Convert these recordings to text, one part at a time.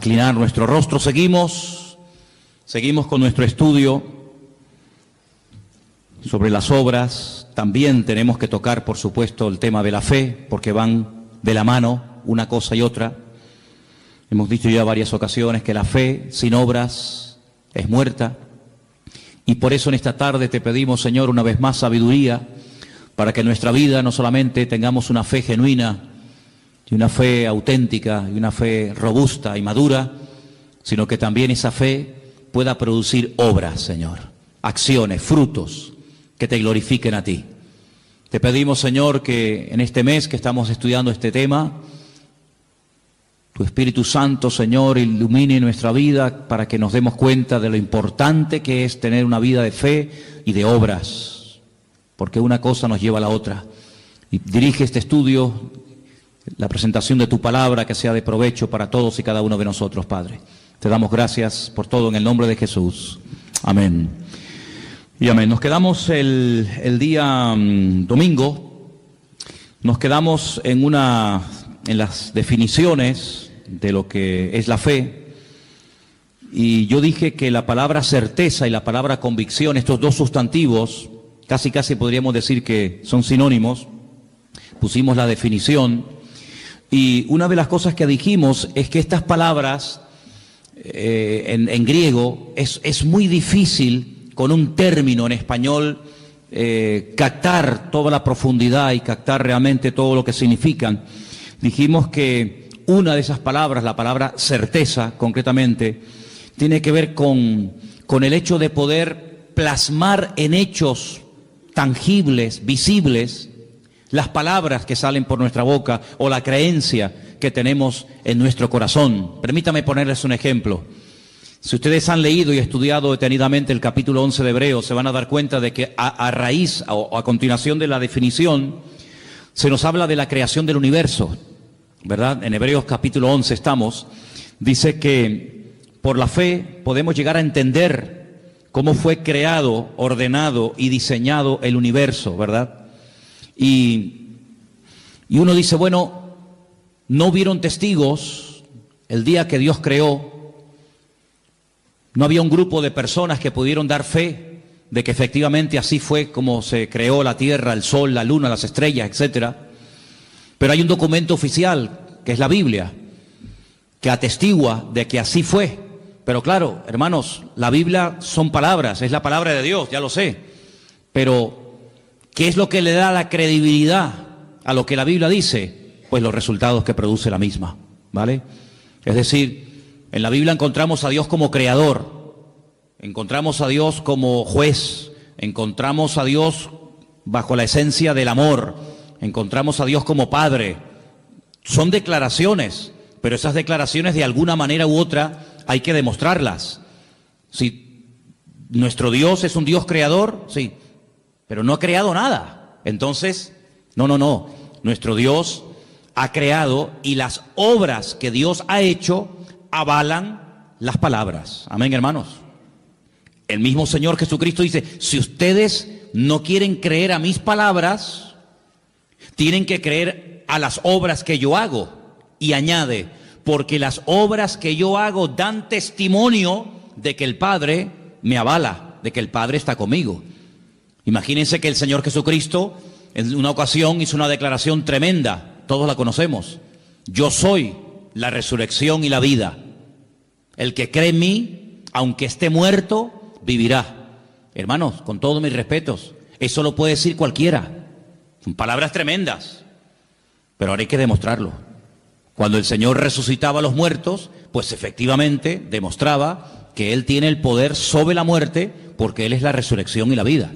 inclinar nuestro rostro. Seguimos con nuestro estudio sobre las obras. También tenemos que tocar, por supuesto, el tema de la fe, porque van de la mano una cosa y otra. Hemos dicho ya varias ocasiones que la fe sin obras es muerta. Y por eso en esta tarde te pedimos, Señor, una vez más sabiduría, para que en nuestra vida no solamente tengamos una fe genuina, y una fe auténtica, y una fe robusta y madura, sino que también esa fe pueda producir obras, Señor, acciones, frutos que te glorifiquen a ti. Te pedimos, Señor, que en este mes que estamos estudiando este tema, tu Espíritu Santo, Señor, ilumine nuestra vida para que nos demos cuenta de lo importante que es tener una vida de fe y de obras, porque una cosa nos lleva a la otra. Y dirige este estudio, la presentación de tu palabra, que sea de provecho para todos y cada uno de nosotros, Padre. Te damos gracias por todo en el nombre de Jesús. Amén. Y amén. Nos quedamos el día domingo, nos quedamos en las definiciones de lo que es la fe. Y yo dije que la palabra certeza y la palabra convicción, estos dos sustantivos, casi podríamos decir que son sinónimos. Pusimos la definición. Y una de las cosas que dijimos es que estas palabras en griego es muy difícil con un término en español captar toda la profundidad y captar realmente todo lo que significan. Dijimos que una de esas palabras, la palabra certeza concretamente, tiene que ver con el hecho de poder plasmar en hechos tangibles, visibles, las palabras que salen por nuestra boca o la creencia que tenemos en nuestro corazón. Permítame ponerles un ejemplo. Si ustedes han leído y estudiado detenidamente el capítulo 11 de Hebreos, se van a dar cuenta de que a raíz o a continuación de la definición, se nos habla de la creación del universo, ¿verdad? En Hebreos capítulo 11 estamos. Dice que por la fe podemos llegar a entender cómo fue creado, ordenado y diseñado el universo, ¿verdad? Y uno dice, bueno, no hubieron testigos el día que Dios creó, no había un grupo de personas que pudieron dar fe de que efectivamente así fue como se creó la tierra, el sol, la luna, las estrellas, etcétera. Pero hay un documento oficial, que es la Biblia, que atestigua de que así fue. Pero claro, hermanos, la Biblia son palabras, es la palabra de Dios, ya lo sé. Pero ¿qué es lo que le da la credibilidad a lo que la Biblia dice? Pues los resultados que produce la misma, ¿vale? Es decir, en la Biblia encontramos a Dios como creador, encontramos a Dios como juez, encontramos a Dios bajo la esencia del amor, encontramos a Dios como Padre. Son declaraciones, pero esas declaraciones de alguna manera u otra hay que demostrarlas. Si nuestro Dios es un Dios creador, sí, pero no ha creado nada. Entonces, no. Nuestro Dios ha creado y las obras que Dios ha hecho avalan las palabras. Amén, hermanos. El mismo Señor Jesucristo dice, si ustedes no quieren creer a mis palabras, tienen que creer a las obras que yo hago. Y añade, porque las obras que yo hago dan testimonio de que el Padre me avala, de que el Padre está conmigo. Imagínense que el Señor Jesucristo en una ocasión hizo una declaración tremenda, todos la conocemos. Yo soy la resurrección y la vida. El que cree en mí, aunque esté muerto, vivirá. Hermanos, con todos mis respetos, eso lo puede decir cualquiera. Son palabras tremendas, pero ahora hay que demostrarlo. Cuando el Señor resucitaba a los muertos, pues efectivamente demostraba que Él tiene el poder sobre la muerte, porque Él es la resurrección y la vida.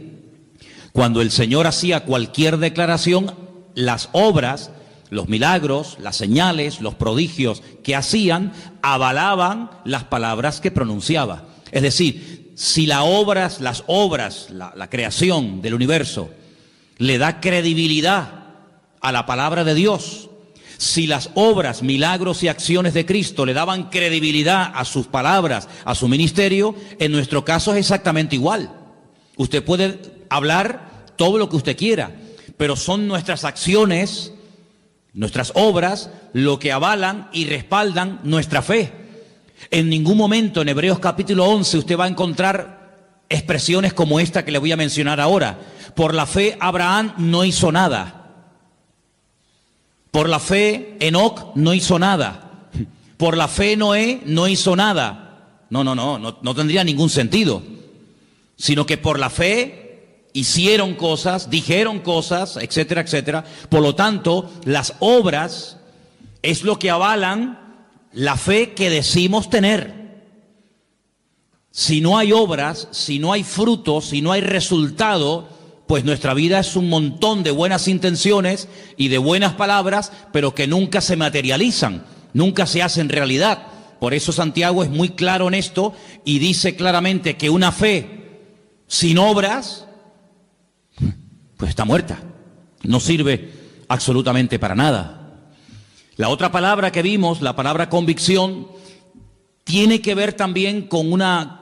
Cuando el Señor hacía cualquier declaración, las obras, los milagros, las señales, los prodigios que hacían, avalaban las palabras que pronunciaba. Es decir, si las obras, la creación del universo, le da credibilidad a la palabra de Dios, si las obras, milagros y acciones de Cristo le daban credibilidad a sus palabras, a su ministerio, en nuestro caso es exactamente igual. Usted puede hablar todo lo que usted quiera, pero son nuestras acciones, nuestras obras, lo que avalan y respaldan nuestra fe. En ningún momento en Hebreos capítulo 11 usted va a encontrar expresiones como esta que le voy a mencionar ahora. Por la fe Abraham no hizo nada. Por la fe Enoc no hizo nada. Por la fe Noé no hizo nada. No tendría ningún sentido. Sino que por la fe hicieron cosas, dijeron cosas, etcétera, etcétera. Por lo tanto, las obras es lo que avalan la fe que decimos tener. Si no hay obras, si no hay frutos, si no hay resultado, pues nuestra vida es un montón de buenas intenciones y de buenas palabras, pero que nunca se materializan, nunca se hacen realidad. Por eso Santiago es muy claro en esto y dice claramente que una fe sin obras, pues está muerta, no sirve absolutamente para nada. La otra palabra que vimos, la palabra convicción, tiene que ver también con una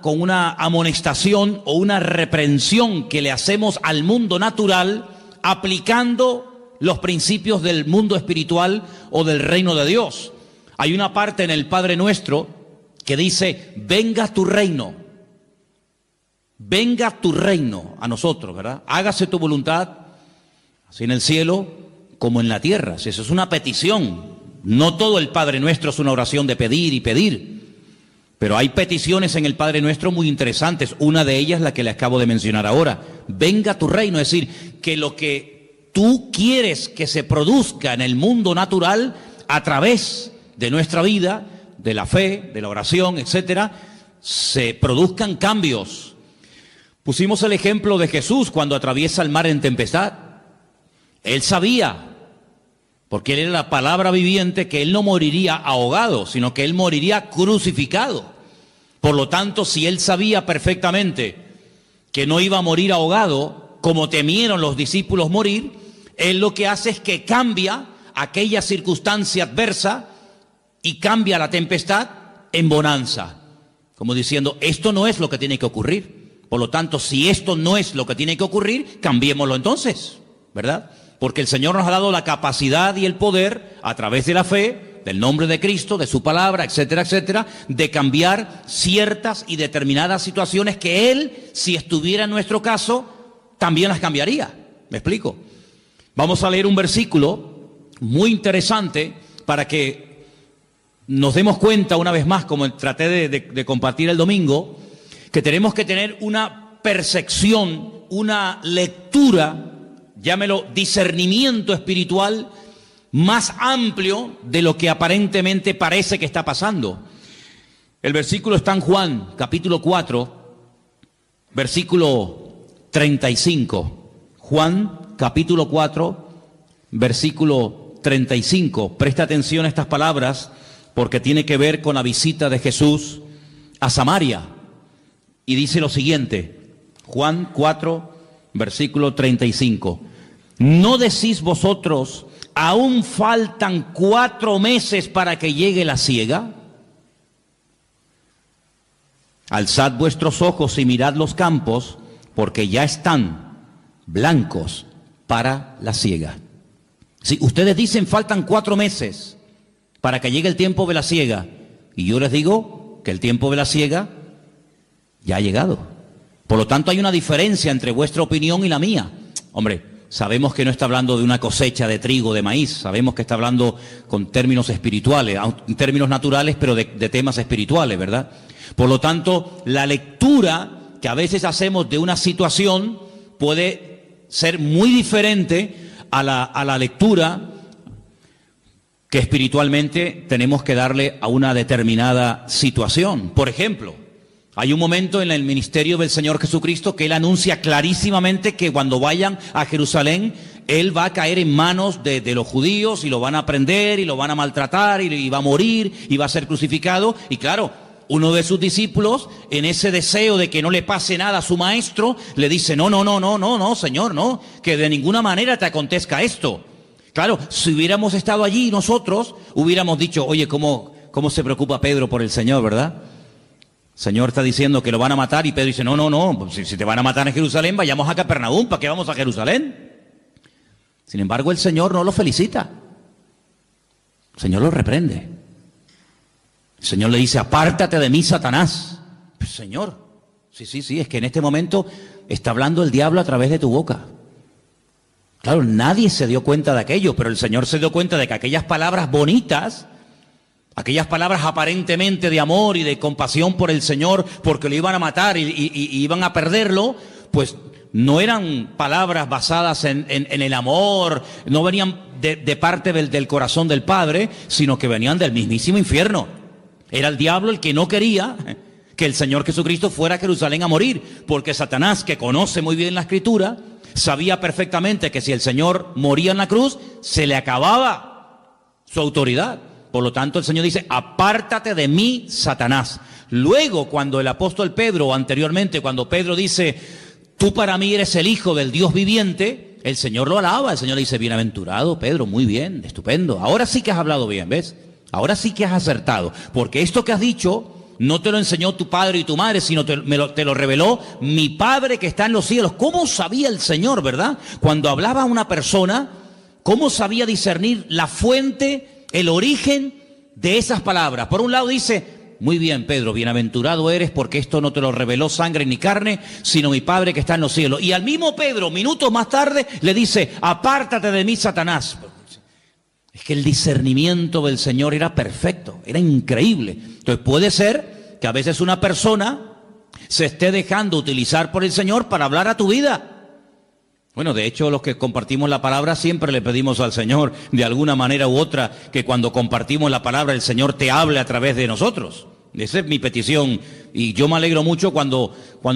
amonestación o una reprensión que le hacemos al mundo natural aplicando los principios del mundo espiritual o del reino de Dios. Hay una parte en el Padre Nuestro que dice, venga tu reino a nosotros, ¿verdad? Hágase tu voluntad, así en el cielo como en la tierra. Si eso es una petición. No todo el Padre Nuestro es una oración de pedir y pedir, pero hay peticiones en el Padre Nuestro muy interesantes. Una de ellas la que le acabo de mencionar ahora. Venga tu reino, es decir, que lo que tú quieres que se produzca en el mundo natural a través de nuestra vida, de la fe, de la oración, etcétera, se produzcan cambios. Pusimos el ejemplo de Jesús cuando atraviesa el mar en tempestad. Él sabía, porque él era la palabra viviente, que él no moriría ahogado, sino que él moriría crucificado. Por lo tanto, si él sabía perfectamente que no iba a morir ahogado, como temieron los discípulos morir, él lo que hace es que cambia aquella circunstancia adversa y cambia la tempestad en bonanza. Como diciendo, esto no es lo que tiene que ocurrir. Por lo tanto, si esto no es lo que tiene que ocurrir, cambiémoslo entonces, ¿verdad? Porque el Señor nos ha dado la capacidad y el poder, a través de la fe, del nombre de Cristo, de su palabra, etcétera, etcétera, de cambiar ciertas y determinadas situaciones que Él, si estuviera en nuestro caso, también las cambiaría. ¿Me explico? Vamos a leer un versículo muy interesante para que nos demos cuenta una vez más, como traté de compartir el domingo, que tenemos que tener una percepción, una lectura, llámelo discernimiento espiritual más amplio de lo que aparentemente parece que está pasando. El versículo está en Juan, capítulo 4, versículo 35. Juan, capítulo 4, versículo 35. Presta atención a estas palabras porque tiene que ver con la visita de Jesús a Samaria. Y dice lo siguiente, Juan 4, versículo 35. ¿No decís vosotros, aún faltan 4 meses para que llegue la siega? Alzad vuestros ojos y mirad los campos, porque ya están blancos para la siega. Si ustedes dicen faltan 4 meses para que llegue el tiempo de la siega, y yo les digo que el tiempo de la siega ya ha llegado. Por lo tanto, hay una diferencia entre vuestra opinión y la mía. Hombre, sabemos que no está hablando de una cosecha de trigo, de maíz. Sabemos que está hablando con términos espirituales, en términos naturales, pero de temas espirituales, ¿verdad? Por lo tanto, la lectura que a veces hacemos de una situación puede ser muy diferente a la lectura que espiritualmente tenemos que darle a una determinada situación. Por ejemplo, hay un momento en el ministerio del Señor Jesucristo que Él anuncia clarísimamente que cuando vayan a Jerusalén, Él va a caer en manos de los judíos y lo van a prender y lo van a maltratar y va a morir y va a ser crucificado. Y claro, uno de sus discípulos, en ese deseo de que no le pase nada a su maestro, le dice, no, Señor, no, que de ninguna manera te acontezca esto. Claro, si hubiéramos estado allí nosotros, hubiéramos dicho, oye, ¿cómo se preocupa Pedro por el Señor, verdad? Señor está diciendo que lo van a matar y Pedro dice, no, si te van a matar en Jerusalén, vayamos a Capernaum, ¿para qué vamos a Jerusalén? Sin embargo, el Señor no lo felicita. El Señor lo reprende. El Señor le dice, apártate de mí, Satanás. Pues, Señor, sí, es que en este momento está hablando el diablo a través de tu boca. Claro, nadie se dio cuenta de aquello, pero el Señor se dio cuenta de que aquellas palabras bonitas, aquellas palabras aparentemente de amor y de compasión por el Señor, porque lo iban a matar y iban a perderlo, pues no eran palabras basadas en el amor, no venían de parte del corazón del Padre, sino que venían del mismísimo infierno. Era el diablo el que no quería que el Señor Jesucristo fuera a Jerusalén a morir, porque Satanás, que conoce muy bien la Escritura, sabía perfectamente que si el Señor moría en la cruz, se le acababa su autoridad. Por lo tanto, el Señor dice, apártate de mí, Satanás. Luego, cuando el apóstol Pedro, o anteriormente, cuando Pedro dice, tú para mí eres el Hijo del Dios viviente, el Señor lo alaba. El Señor le dice, bienaventurado, Pedro, muy bien, estupendo. Ahora sí que has hablado bien, ¿ves? Ahora sí que has acertado. Porque esto que has dicho no te lo enseñó tu padre y tu madre, sino te lo reveló mi Padre que está en los cielos. ¿Cómo sabía el Señor, verdad? Cuando hablaba a una persona, ¿cómo sabía discernir la fuente, el origen de esas palabras? Por un lado dice, muy bien, Pedro, bienaventurado eres porque esto no te lo reveló sangre ni carne, sino mi Padre que está en los cielos. Y al mismo Pedro, minutos más tarde, le dice, apártate de mí, Satanás. Es que el discernimiento del Señor era perfecto, era increíble. Entonces puede ser que a veces una persona se esté dejando utilizar por el Señor para hablar a tu vida. Bueno, de hecho, los que compartimos la palabra siempre le pedimos al Señor, de alguna manera u otra, que cuando compartimos la palabra el Señor te hable a través de nosotros. Esa es mi petición. Y yo me alegro mucho cuando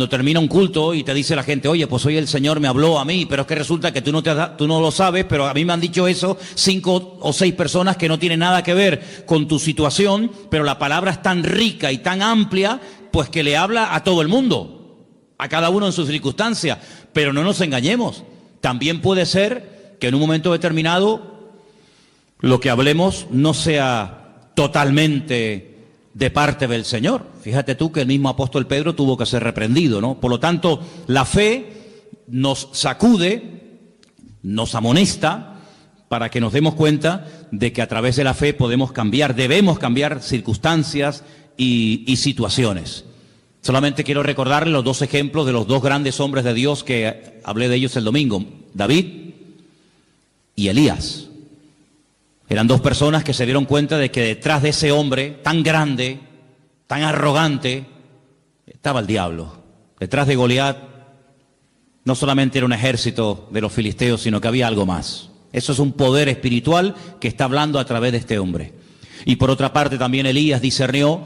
termina un culto y te dice la gente, oye, pues hoy el Señor me habló a mí, pero es que resulta que tú no lo sabes, pero a mí me han dicho eso 5 o 6 personas que no tienen nada que ver con tu situación, pero la palabra es tan rica y tan amplia, pues que le habla a todo el mundo, a cada uno en sus circunstancias. Pero no nos engañemos, también puede ser que en un momento determinado lo que hablemos no sea totalmente de parte del Señor. Fíjate tú que el mismo apóstol Pedro tuvo que ser reprendido, ¿no? Por lo tanto, la fe nos sacude, nos amonesta, para que nos demos cuenta de que a través de la fe podemos cambiar, debemos cambiar circunstancias y situaciones. Solamente quiero recordarles los 2 ejemplos de los 2 grandes hombres de Dios que hablé de ellos el domingo, David y Elías. Eran 2 personas que se dieron cuenta de que detrás de ese hombre tan grande, tan arrogante, estaba el diablo. Detrás de Goliat no solamente era un ejército de los filisteos, sino que había algo más. Eso es un poder espiritual que está hablando a través de este hombre. Y por otra parte también Elías discernió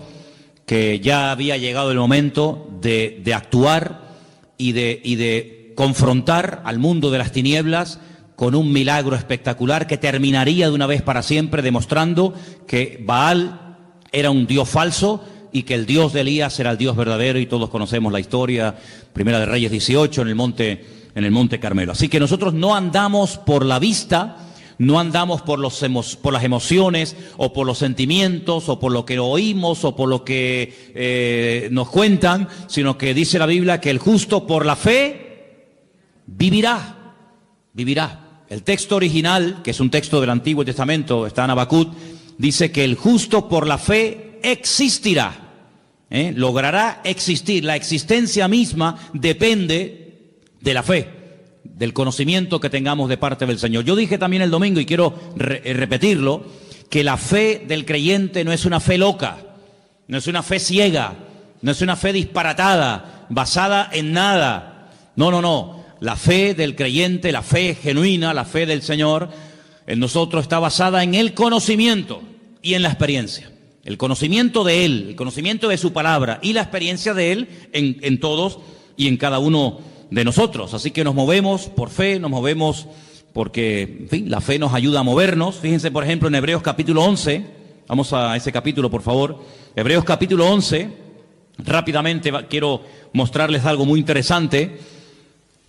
que ya había llegado el momento de actuar y de confrontar al mundo de las tinieblas con un milagro espectacular que terminaría de una vez para siempre demostrando que Baal era un dios falso y que el Dios de Elías era el Dios verdadero, y todos conocemos la historia, Primera de Reyes 18, en el monte Carmelo. Así que nosotros no andamos por la vista, no andamos por las emociones o por los sentimientos o por lo que oímos o por lo que nos cuentan, sino que dice la Biblia que el justo por la fe vivirá. El texto original, que es un texto del Antiguo Testamento, está en Habacuc, dice que el justo por la fe existirá, logrará existir. La existencia misma depende de la fe, del conocimiento que tengamos de parte del Señor. Yo dije también el domingo, y quiero repetirlo, que la fe del creyente no es una fe loca, no es una fe ciega, no es una fe disparatada, basada en nada. No. La fe del creyente, la fe genuina, la fe del Señor, en nosotros está basada en el conocimiento y en la experiencia. El conocimiento de Él, el conocimiento de su palabra y la experiencia de Él en todos y en cada uno de nosotros. Así que nos movemos por fe, nos movemos porque, en fin, la fe nos ayuda a movernos. Fíjense, por ejemplo, en Hebreos capítulo 11, vamos a ese capítulo, por favor. Hebreos capítulo 11, rápidamente quiero mostrarles algo muy interesante.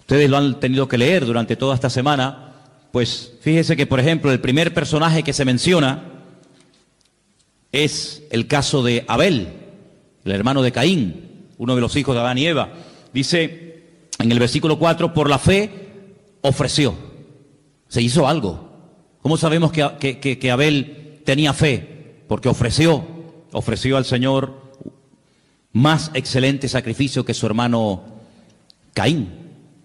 Ustedes lo han tenido que leer durante toda esta semana. Pues fíjese que, por ejemplo, el primer personaje que se menciona es el caso de Abel, el hermano de Caín, uno de los hijos de Adán y Eva. Dice en el versículo 4, por la fe ofreció. Se hizo algo. ¿Cómo sabemos que Abel tenía fe? Porque ofreció ofreció al Señor más excelente sacrificio que su hermano Caín.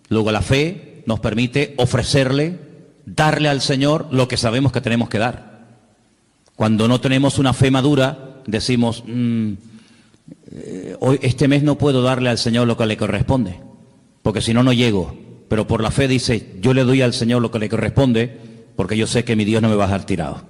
Luego la fe nos permite ofrecerle, darle al Señor lo que sabemos que tenemos que dar. Cuando no tenemos una fe madura, decimos, hoy, este mes no puedo darle al Señor lo que le corresponde, porque si no, no llego. Pero por la fe dice, yo le doy al Señor lo que le corresponde, porque yo sé que mi Dios no me va a dejar tirado.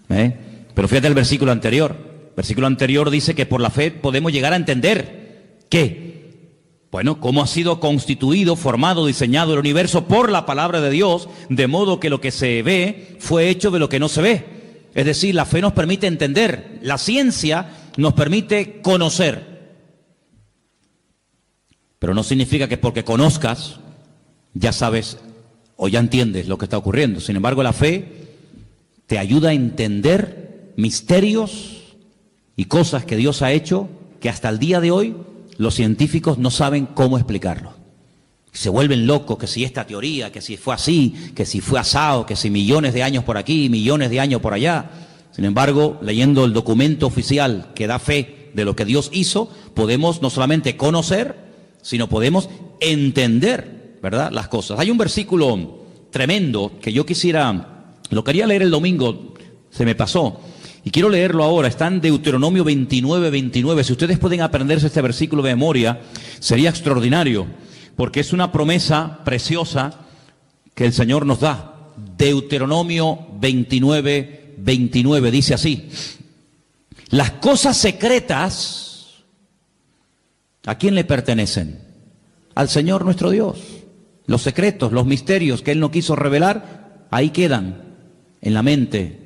Pero fíjate el versículo anterior. El versículo anterior dice que por la fe podemos llegar a entender que, bueno, cómo ha sido constituido, formado, diseñado el universo por la palabra de Dios, de modo que lo que se ve fue hecho de lo que no se ve. Es decir, la fe nos permite entender, la ciencia nos permite conocer. Pero no significa que porque conozcas, ya sabes o ya entiendes lo que está ocurriendo. Sin embargo, la fe te ayuda a entender misterios y cosas que Dios ha hecho que hasta el día de hoy los científicos no saben cómo explicarlo. Se vuelven locos, que si esta teoría, que si fue así, que si fue asado, que si millones de años por aquí, millones de años por allá. Sin embargo, leyendo el documento oficial que da fe de lo que Dios hizo, podemos no solamente conocer, sino podemos entender, ¿verdad?, las cosas. Hay un versículo tremendo que yo lo quería leer el domingo, se me pasó, y quiero leerlo ahora. Está en Deuteronomio 29:29. Si ustedes pueden aprenderse este versículo de memoria, sería extraordinario, porque es una promesa preciosa que el Señor nos da. Deuteronomio 29:29 dice así: las cosas secretas, ¿a quién le pertenecen? Al Señor nuestro Dios. Los secretos, los misterios que Él no quiso revelar, ahí quedan, en la mente,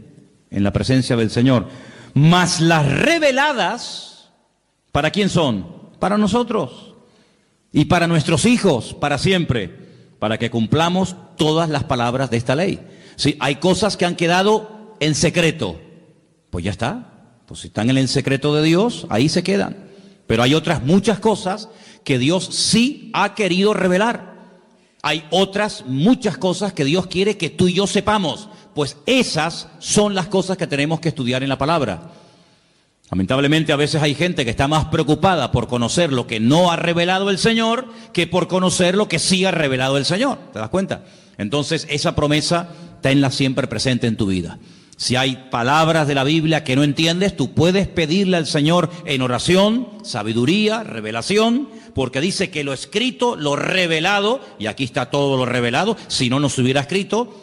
en la presencia del Señor. Mas las reveladas, ¿para quién son? Para nosotros y para nuestros hijos, para siempre, para que cumplamos todas las palabras de esta ley. Sí, hay cosas que han quedado en secreto, pues ya está. Pues si están en el secreto de Dios, ahí se quedan. Pero hay otras muchas cosas que Dios sí ha querido revelar. Hay otras muchas cosas que Dios quiere que tú y yo sepamos. Pues esas son las cosas que tenemos que estudiar en la palabra. Lamentablemente a veces hay gente que está más preocupada por conocer lo que no ha revelado el Señor que por conocer lo que sí ha revelado el Señor. ¿Te das cuenta? Entonces esa promesa tenla siempre presente en tu vida. Si hay palabras de la Biblia que no entiendes, tú puedes pedirle al Señor en oración, sabiduría, revelación, porque dice que lo escrito, lo revelado, y aquí está todo lo revelado, si no nos hubiera escrito,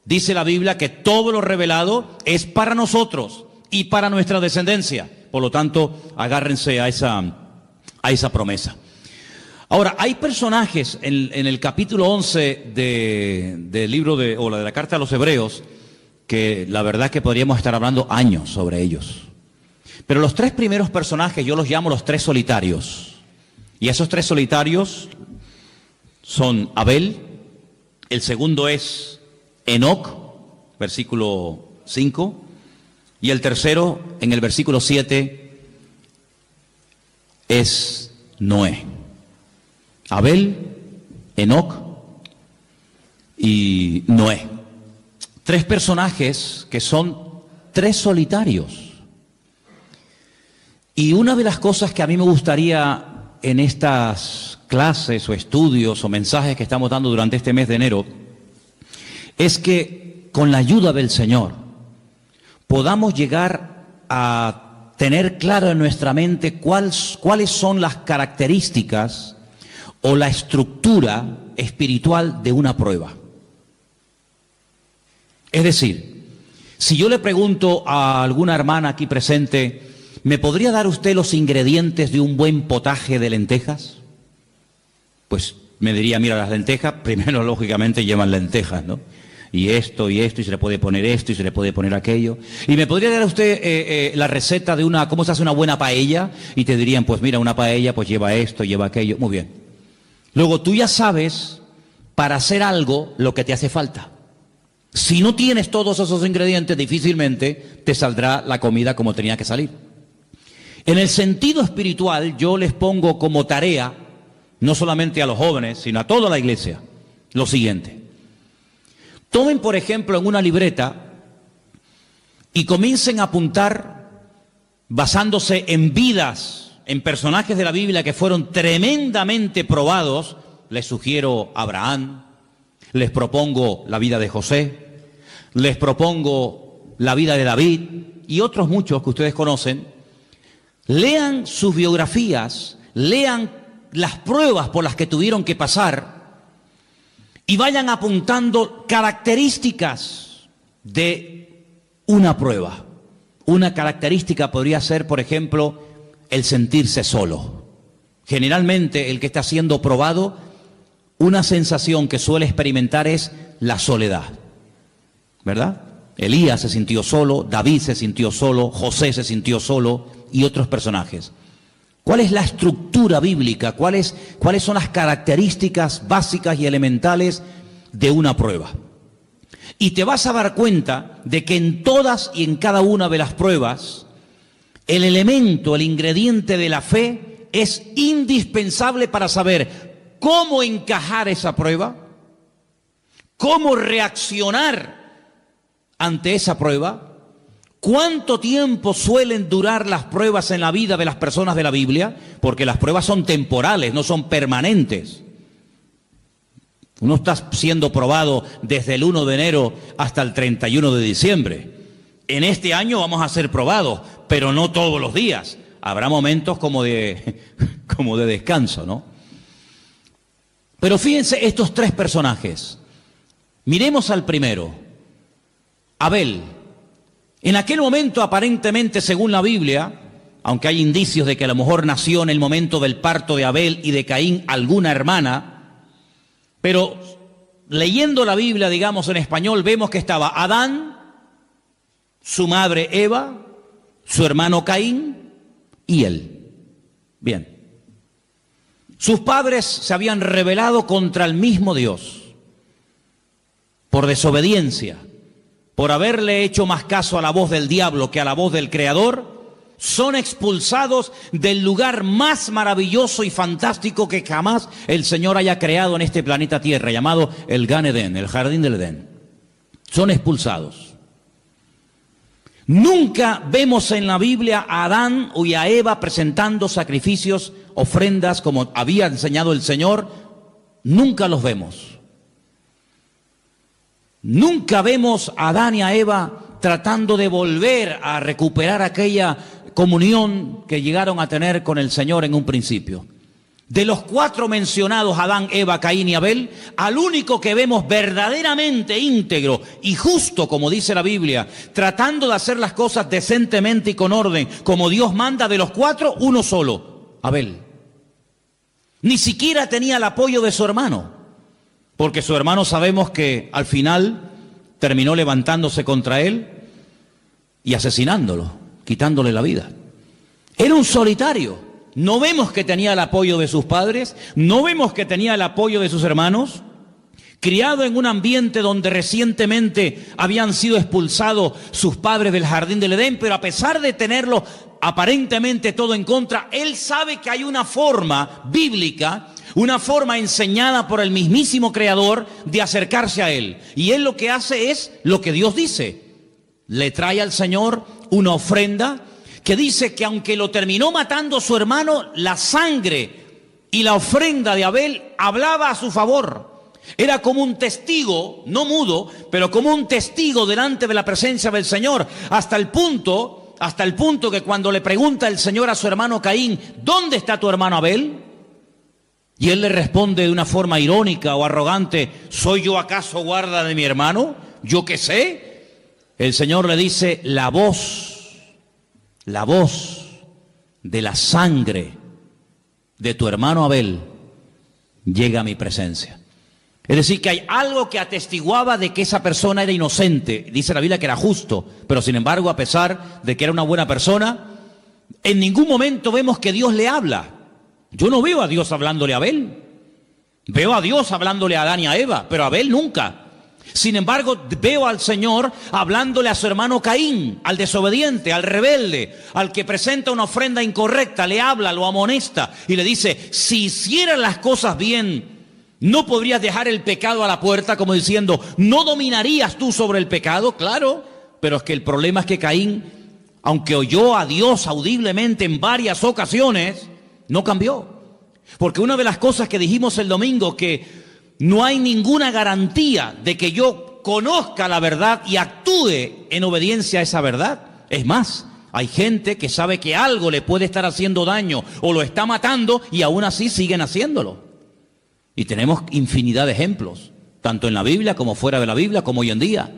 dice la Biblia que todo lo revelado es para nosotros y para nuestra descendencia. Por lo tanto, agárrense a esa promesa. Ahora, hay personajes en el capítulo 11 del libro de la carta a los Hebreos, que la verdad que podríamos estar hablando años sobre ellos. Pero los tres primeros personajes yo los llamo los tres solitarios. Y esos tres solitarios son Abel, el segundo es Enoc, versículo 5, y el tercero, en el versículo 7, es Noé. Abel, Enoc y Noé. Tres personajes que son tres solitarios. Y una de las cosas que a mí me gustaría en estas clases o estudios o mensajes que estamos dando durante este mes de enero es que con la ayuda del Señor podamos llegar a tener claro en nuestra mente cuáles son las características o la estructura espiritual de una prueba. Es decir, si yo le pregunto a alguna hermana aquí presente, ¿me podría dar usted los ingredientes de un buen potaje de lentejas? Pues me diría, mira, las lentejas, primero lógicamente llevan lentejas, ¿no? Y esto, y se le puede poner esto, y se le puede poner aquello. ¿Y me podría dar usted la receta de cómo se hace una buena paella? Y te dirían, pues mira, una paella pues lleva esto, lleva aquello. Muy bien. Luego tú ya sabes, para hacer algo, lo que te hace falta. Si no tienes todos esos ingredientes, difícilmente te saldrá la comida como tenía que salir. En el sentido espiritual, yo les pongo como tarea, no solamente a los jóvenes, sino a toda la iglesia, lo siguiente. Tomen, por ejemplo, en una libreta y comiencen a apuntar basándose en vidas, en personajes de la Biblia que fueron tremendamente probados. Les sugiero a Abraham, les propongo la vida de José, les propongo la vida de David y otros muchos que ustedes conocen. Lean sus biografías, lean las pruebas por las que tuvieron que pasar y vayan apuntando características de una prueba. Una característica podría ser, por ejemplo, el sentirse solo. Generalmente el que está siendo probado, una sensación que suele experimentar es la soledad, ¿verdad? Elías se sintió solo, David se sintió solo, José se sintió solo y otros personajes. ¿Cuál es la estructura bíblica? ¿Cuáles son las características básicas y elementales de una prueba? Y te vas a dar cuenta de que en todas y en cada una de las pruebas, el elemento, el ingrediente de la fe es indispensable para saber cómo encajar esa prueba, cómo reaccionar ante esa prueba. ¿Cuánto tiempo suelen durar las pruebas en la vida de las personas de la Biblia? Porque las pruebas son temporales, no son permanentes. Uno está siendo probado desde el 1 de enero hasta el 31 de diciembre. En este año vamos a ser probados, pero no todos los días. Habrá momentos como de descanso, ¿no? Pero fíjense estos tres personajes. Miremos al primero, Abel. En aquel momento, aparentemente, según la Biblia, aunque hay indicios de que a lo mejor nació en el momento del parto de Abel y de Caín alguna hermana, pero leyendo la Biblia, digamos en español, vemos que estaba Adán, su madre Eva, su hermano Caín y él. Bien. Sus padres se habían rebelado contra el mismo Dios por desobediencia. Por haberle hecho más caso a la voz del diablo que a la voz del Creador, son expulsados del lugar más maravilloso y fantástico que jamás el Señor haya creado en este planeta Tierra, llamado el Gan Edén, el Jardín del Edén. Son expulsados. Nunca vemos en la Biblia a Adán y a Eva presentando sacrificios, ofrendas, como había enseñado el Señor. Nunca los vemos. Nunca vemos a Adán y a Eva tratando de volver a recuperar aquella comunión que llegaron a tener con el Señor en un principio. De los cuatro mencionados, Adán, Eva, Caín y Abel, al único que vemos verdaderamente íntegro y justo, como dice la Biblia, tratando de hacer las cosas decentemente y con orden, como Dios manda, de los cuatro, uno solo, Abel. Ni siquiera tenía el apoyo de su hermano. Porque su hermano sabemos que al final terminó levantándose contra él y asesinándolo, quitándole la vida. Era un solitario. No vemos que tenía el apoyo de sus padres, no vemos que tenía el apoyo de sus hermanos. Criado en un ambiente donde recientemente habían sido expulsados sus padres del Jardín del Edén, pero a pesar de tenerlo aparentemente todo en contra, él sabe que hay una forma bíblica, una forma enseñada por el mismísimo Creador de acercarse a Él. Y Él lo que hace es lo que Dios dice. Le trae al Señor una ofrenda que dice que aunque lo terminó matando su hermano, la sangre y la ofrenda de Abel hablaba a su favor. Era como un testigo, no mudo, pero como un testigo delante de la presencia del Señor, hasta el punto que cuando le pregunta el Señor a su hermano Caín, ¿dónde está tu hermano Abel? Y él le responde de una forma irónica o arrogante, ¿soy yo acaso guarda de mi hermano? ¿Yo qué sé? El Señor le dice, la voz de la sangre de tu hermano Abel llega a mi presencia. Es decir, que hay algo que atestiguaba de que esa persona era inocente. Dice la Biblia que era justo, pero sin embargo, a pesar de que era una buena persona, en ningún momento vemos que Dios le habla. Yo no veo a Dios hablándole a Abel. Veo a Dios hablándole a Adán y a Eva, pero a Abel nunca. Sin embargo, veo al Señor hablándole a su hermano Caín, al desobediente, al rebelde, al que presenta una ofrenda incorrecta, le habla, lo amonesta y le dice, si hicieras las cosas bien, ¿no podrías dejar el pecado a la puerta? Como diciendo, ¿no dominarías tú sobre el pecado? Claro, pero es que el problema es que Caín aunque oyó a Dios audiblemente en varias ocasiones, no cambió. Porque una de las cosas que dijimos el domingo, que no hay ninguna garantía de que yo conozca la verdad y actúe en obediencia a esa verdad. Es más, hay gente que sabe que algo le puede estar haciendo daño o lo está matando y aún así siguen haciéndolo. Y tenemos infinidad de ejemplos, tanto en la Biblia como fuera de la Biblia, como hoy en día.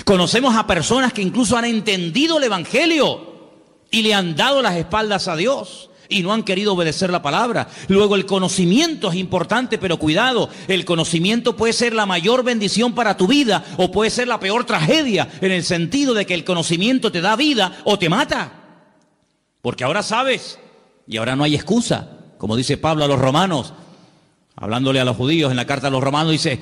Conocemos a personas que incluso han entendido el Evangelio y le han dado las espaldas a Dios y no han querido obedecer la palabra. Luego, el conocimiento es importante, pero cuidado, el conocimiento puede ser la mayor bendición para tu vida o puede ser la peor tragedia, en el sentido de que el conocimiento te da vida o te mata. Porque ahora sabes y ahora no hay excusa. Como dice Pablo a los romanos, hablándole a los judíos en la carta a los romanos, dice,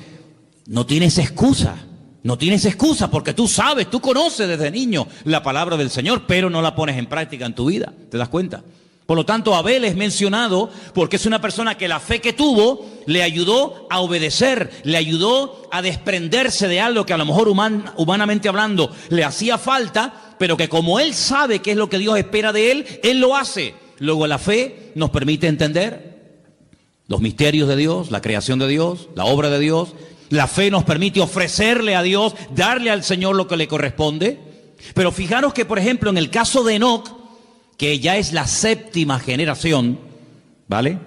no tienes excusa. No tienes excusa porque tú sabes, tú conoces desde niño la palabra del Señor, pero no la pones en práctica en tu vida. ¿Te das cuenta? Por lo tanto, Abel es mencionado porque es una persona que la fe que tuvo le ayudó a obedecer, le ayudó a desprenderse de algo que a lo mejor humanamente hablando le hacía falta, pero que como él sabe qué es lo que Dios espera de él, él lo hace. Luego la fe nos permite entender los misterios de Dios, la creación de Dios, la obra de Dios. La fe nos permite ofrecerle a Dios, darle al Señor lo que le corresponde. Pero fijaros que, por ejemplo, en el caso de Enoc, que ya es la séptima generación, ¿vale?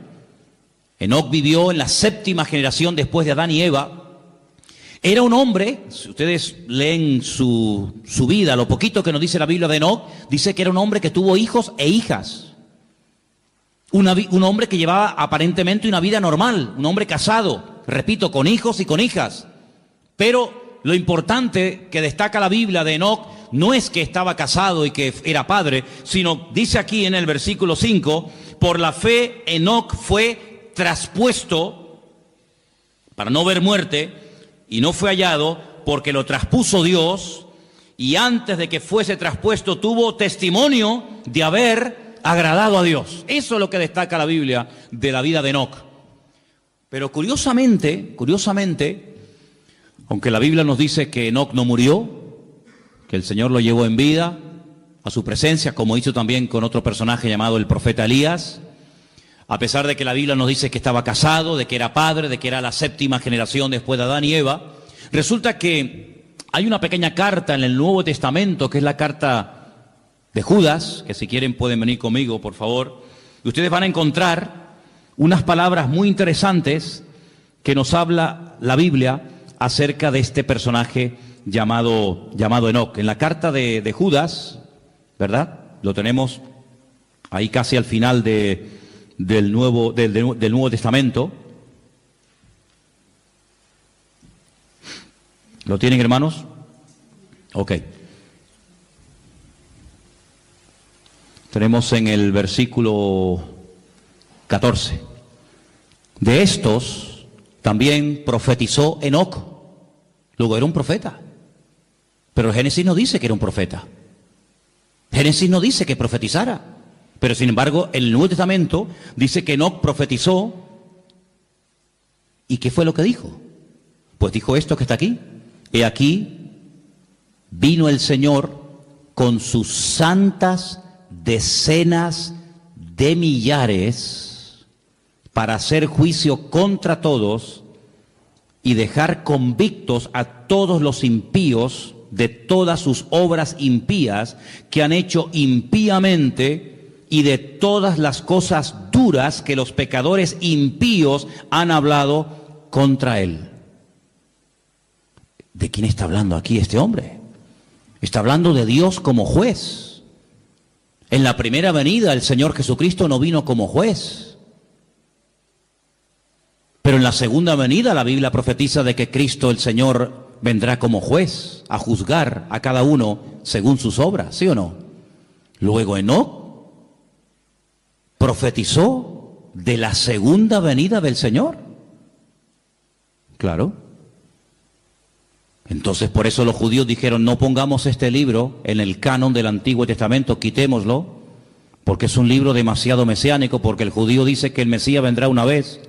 Enoc vivió en la séptima generación después de Adán y Eva. Era un hombre, si ustedes leen su vida, lo poquito que nos dice la Biblia de Enoc, dice que era un hombre que tuvo hijos e hijas. Un hombre que llevaba aparentemente una vida normal, un hombre casado, repito, con hijos y con hijas. Pero lo importante que destaca la Biblia de Enoc no es que estaba casado y que era padre, sino dice aquí en el versículo 5, por la fe Enoc fue traspuesto para no ver muerte y no fue hallado porque lo traspuso Dios, y antes de que fuese traspuesto tuvo testimonio de haber agradado a Dios. Eso es lo que destaca la Biblia de la vida de Enoc. Pero curiosamente, aunque la Biblia nos dice que Enoc no murió, que el Señor lo llevó en vida a su presencia, como hizo también con otro personaje llamado el profeta Elías, a pesar de que la Biblia nos dice que estaba casado, de que era padre, de que era la séptima generación después de Adán y Eva, resulta que hay una pequeña carta en el Nuevo Testamento, que es la carta de Judas, que si quieren pueden venir conmigo, por favor, y ustedes van a encontrar unas palabras muy interesantes que nos habla la Biblia acerca de este personaje llamado Enoc. En la carta de Judas, ¿verdad? Lo tenemos ahí casi al final del Nuevo Testamento. ¿Lo tienen, hermanos? Ok. Tenemos en el versículo 14. De estos también profetizó Enoc. Luego era un profeta. Pero el Génesis no dice que era un profeta. Génesis no dice que profetizara. Pero sin embargo, en el Nuevo Testamento dice que Enoc profetizó. ¿Y qué fue lo que dijo? Pues dijo esto que está aquí. He aquí, vino el Señor con sus santas decenas de millares para hacer juicio contra todos y dejar convictos a todos los impíos de todas sus obras impías que han hecho impíamente y de todas las cosas duras que los pecadores impíos han hablado contra él. ¿De quién está hablando aquí este hombre? Está hablando de Dios como juez. En la primera venida el Señor Jesucristo no vino como juez. Pero en la segunda venida la Biblia profetiza de que Cristo el Señor vendrá como juez a juzgar a cada uno según sus obras, ¿sí o no? Luego Enoc profetizó de la segunda venida del Señor. Claro. Entonces por eso los judíos dijeron, no pongamos este libro en el canon del Antiguo Testamento, quitémoslo, porque es un libro demasiado mesiánico, porque el judío dice que el Mesías vendrá una vez.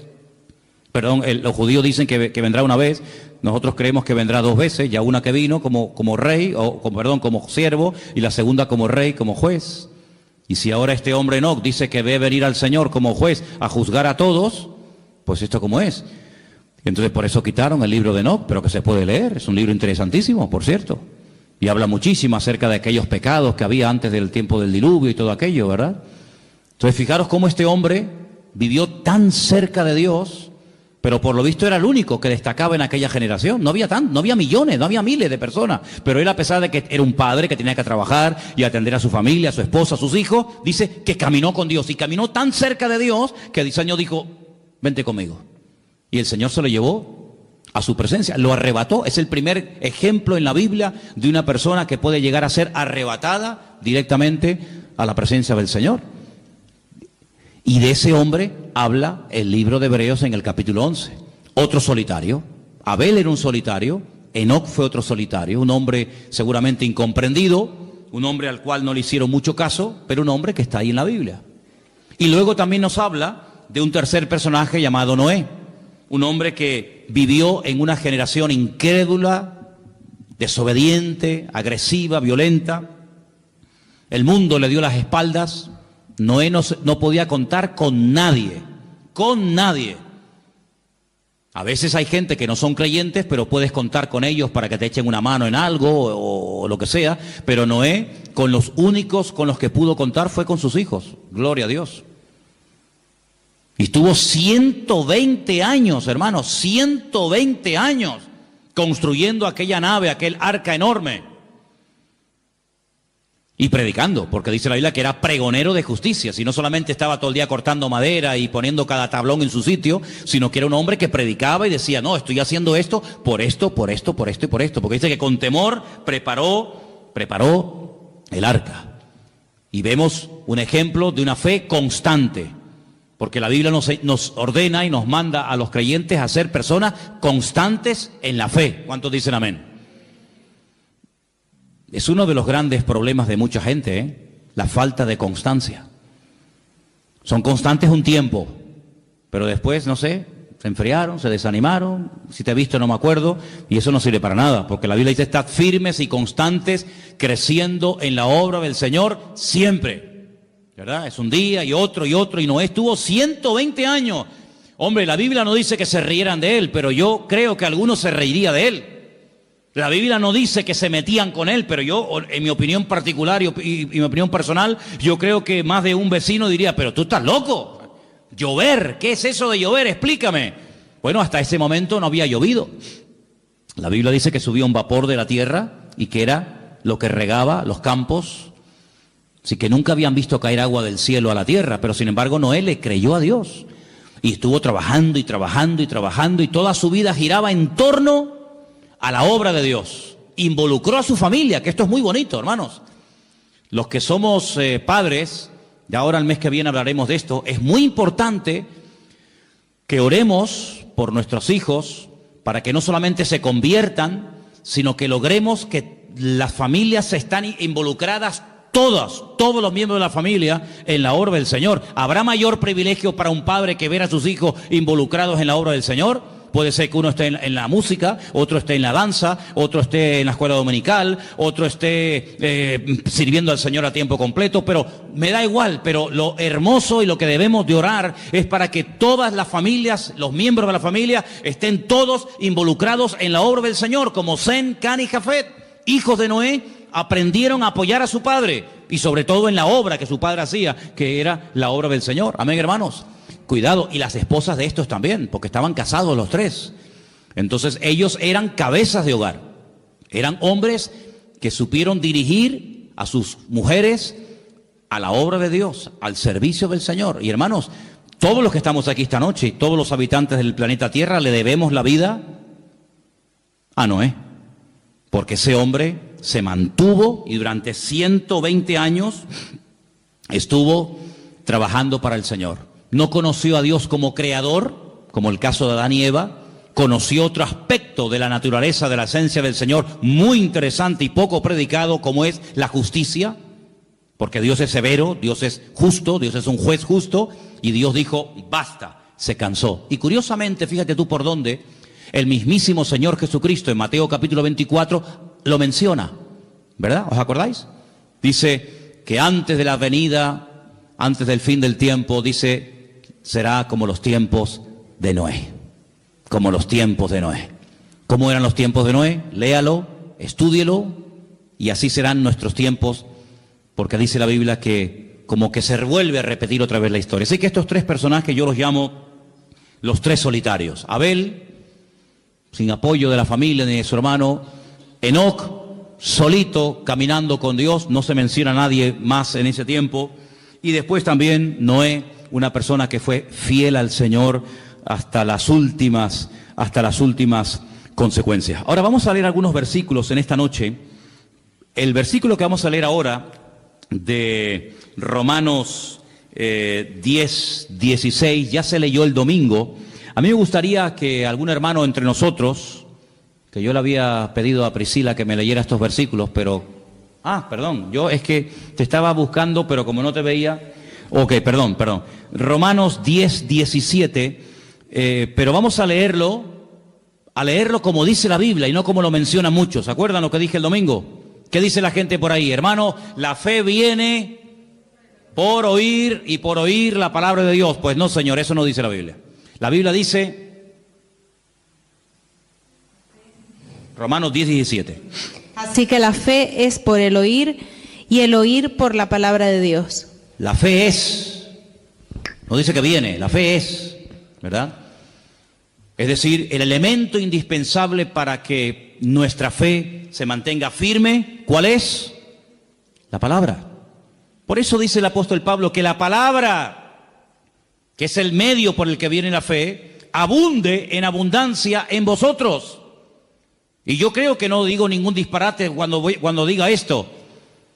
Perdón, los judíos dicen que vendrá una vez, Nosotros creemos que vendrá 2 veces, ya una que vino como rey, como siervo, y la segunda como rey, como juez. Y si ahora este hombre Enoc dice que debe venir al Señor como juez a juzgar a todos, pues esto como es. Entonces por eso quitaron el libro de Enoc, pero que se puede leer, es un libro interesantísimo, por cierto. Y habla muchísimo acerca de aquellos pecados que había antes del tiempo del diluvio y todo aquello, ¿verdad? Entonces fijaros cómo este hombre vivió tan cerca de Dios, pero por lo visto era el único que destacaba en aquella generación. No había millones, no había miles de personas, pero él, a pesar de que era un padre que tenía que trabajar y atender a su familia, a su esposa, a sus hijos, dice que caminó con Dios, y caminó tan cerca de Dios que el Señor dijo: vente conmigo. Y el Señor se lo llevó a su presencia, lo arrebató. Es el primer ejemplo en la Biblia de una persona que puede llegar a ser arrebatada directamente a la presencia del Señor. Y de ese hombre habla el libro de Hebreos en el capítulo 11. Otro solitario. Abel era un solitario, Enoc fue otro solitario, un hombre seguramente incomprendido, un hombre al cual no le hicieron mucho caso, pero un hombre que está ahí en la Biblia. Y luego también nos habla de un tercer personaje llamado Noé, un hombre que vivió en una generación incrédula, desobediente, agresiva, violenta. El mundo le dio las espaldas. Noé no podía contar con nadie, con nadie. A veces hay gente que no son creyentes, pero puedes contar con ellos para que te echen una mano en algo o lo que sea. Pero Noé, con los únicos con los que pudo contar fue con sus hijos. Gloria a Dios. Y estuvo 120 años, hermanos, 120 años construyendo aquella nave, aquel arca enorme. Y predicando, porque dice la Biblia que era pregonero de justicia. Si no solamente estaba todo el día cortando madera y poniendo cada tablón en su sitio, sino que era un hombre que predicaba y decía: no, estoy haciendo esto por esto, por esto, por esto y por esto. Porque dice que con temor preparó el arca. Y vemos un ejemplo de una fe constante. Porque la Biblia nos ordena y nos manda a los creyentes a ser personas constantes en la fe. ¿Cuántos dicen amén? Es uno de los grandes problemas de mucha gente, la falta de constancia. Son constantes un tiempo, pero después, no sé, se enfriaron, se desanimaron. Si te he visto no me acuerdo, y eso no sirve para nada, porque la Biblia dice: estad firmes y constantes, creciendo en la obra del Señor siempre. ¿Verdad? Es un día y otro, y Noé estuvo 120 años. Hombre, la Biblia no dice que se rieran de él, pero yo creo que algunos se reirían de él. La Biblia no dice que se metían con él, pero yo, en mi opinión particular y mi opinión personal, yo creo que más de un vecino diría: pero tú estás loco. Llover, ¿qué es eso de llover? Explícame. Bueno, hasta ese momento no había llovido. La Biblia dice que subía un vapor de la tierra y que era lo que regaba los campos. Así que nunca habían visto caer agua del cielo a la tierra, pero sin embargo Noé le creyó a Dios. Y estuvo trabajando y trabajando y trabajando, y toda su vida giraba en torno a la obra de Dios. Involucró a su familia, que esto es muy bonito, hermanos. Los que somos padres, y ahora el mes que viene hablaremos de esto, es muy importante que oremos por nuestros hijos para que no solamente se conviertan, sino que logremos que las familias están involucradas todos los miembros de la familia en la obra del Señor. ¿Habrá mayor privilegio para un padre que ver a sus hijos involucrados en la obra del Señor? Puede ser que uno esté en la música, otro esté en la danza, otro esté en la escuela dominical, otro esté sirviendo al Señor a tiempo completo, pero me da igual. Pero lo hermoso y lo que debemos de orar es para que todas las familias, los miembros de la familia, estén todos involucrados en la obra del Señor, como Sem, Can y Jafet, hijos de Noé. Aprendieron a apoyar a su padre y sobre todo en la obra que su padre hacía, que era la obra del Señor. Amén, hermanos. Cuidado, y las esposas de estos también, porque estaban casados los tres. Entonces ellos eran cabezas de hogar. Eran hombres que supieron dirigir a sus mujeres a la obra de Dios, al servicio del Señor. Y hermanos, todos los que estamos aquí esta noche, todos los habitantes del planeta Tierra, le debemos la vida a Noé. Porque ese hombre se mantuvo y durante 120 años estuvo trabajando para el Señor. No conoció a Dios como creador, como el caso de Adán y Eva. Conoció otro aspecto de la naturaleza, de la esencia del Señor, muy interesante y poco predicado, como es la justicia. Porque Dios es severo, Dios es justo, Dios es un juez justo. Y Dios dijo: basta, se cansó. Y curiosamente, fíjate tú por dónde, El mismísimo Señor Jesucristo en Mateo capítulo 24 lo menciona, ¿verdad? ¿Os acordáis? Dice que antes de la venida, antes del fin del tiempo, dice, será como los tiempos de Noé. Como los tiempos de Noé. ¿Cómo eran los tiempos de Noé? Léalo, estúdielo, y así serán nuestros tiempos, porque dice la Biblia que como que se vuelve a repetir otra vez la historia. Así que estos tres personajes yo los llamo los tres solitarios. Abel, sin apoyo de la familia ni de su hermano. Enoc, solito, caminando con Dios, no se menciona a nadie más en ese tiempo. Y después también Noé, una persona que fue fiel al Señor hasta las últimas consecuencias. Ahora vamos a leer algunos versículos en esta noche. El versículo que vamos a leer ahora de Romanos 10, 16, ya se leyó el domingo. A mí me gustaría que algún hermano entre nosotros, que yo le había pedido a Priscila que me leyera estos versículos, pero... perdón, yo es que te estaba buscando, pero como no te veía... Ok, perdón. Romanos 10, 17, pero vamos a leerlo como dice la Biblia y no como lo menciona muchos. ¿Se acuerdan lo que dije el domingo? ¿Qué dice la gente por ahí? Hermano, la fe viene por oír y por oír la palabra de Dios. Pues no, señor, eso no dice la Biblia. La Biblia dice, Romanos 10, 17. Así que la fe es por el oír y el oír por la palabra de Dios. La fe es, no dice que viene, la fe es, ¿verdad? Es decir, el elemento indispensable para que nuestra fe se mantenga firme, ¿cuál es? La palabra. Por eso dice el apóstol Pablo que la palabra, que es el medio por el que viene la fe, abunde en abundancia en vosotros. Y yo creo que no digo ningún disparate cuando diga esto.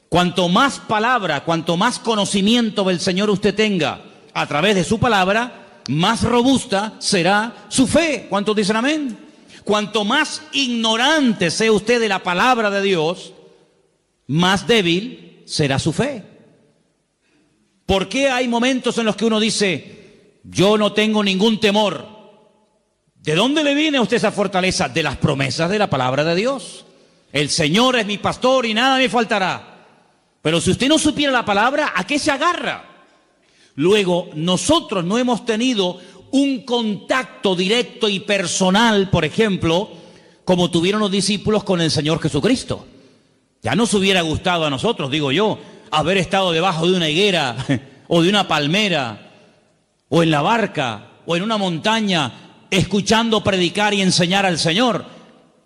Cuanto más palabra, cuanto más conocimiento del Señor usted tenga a través de su palabra, más robusta será su fe. ¿Cuántos dicen amén? Cuanto más ignorante sea usted de la palabra de Dios, más débil será su fe. ¿Por qué hay momentos en los que uno dice, yo no tengo ningún temor? ¿De dónde le viene a usted esa fortaleza? De las promesas de la palabra de Dios. El Señor es mi pastor y nada me faltará. Pero si usted no supiera la palabra, ¿a qué se agarra? Luego, nosotros no hemos tenido un contacto directo y personal, por ejemplo, como tuvieron los discípulos con el Señor Jesucristo. Ya nos hubiera gustado a nosotros, digo yo, haber estado debajo de una higuera o de una palmera o en la barca o en una montaña escuchando predicar y enseñar al Señor.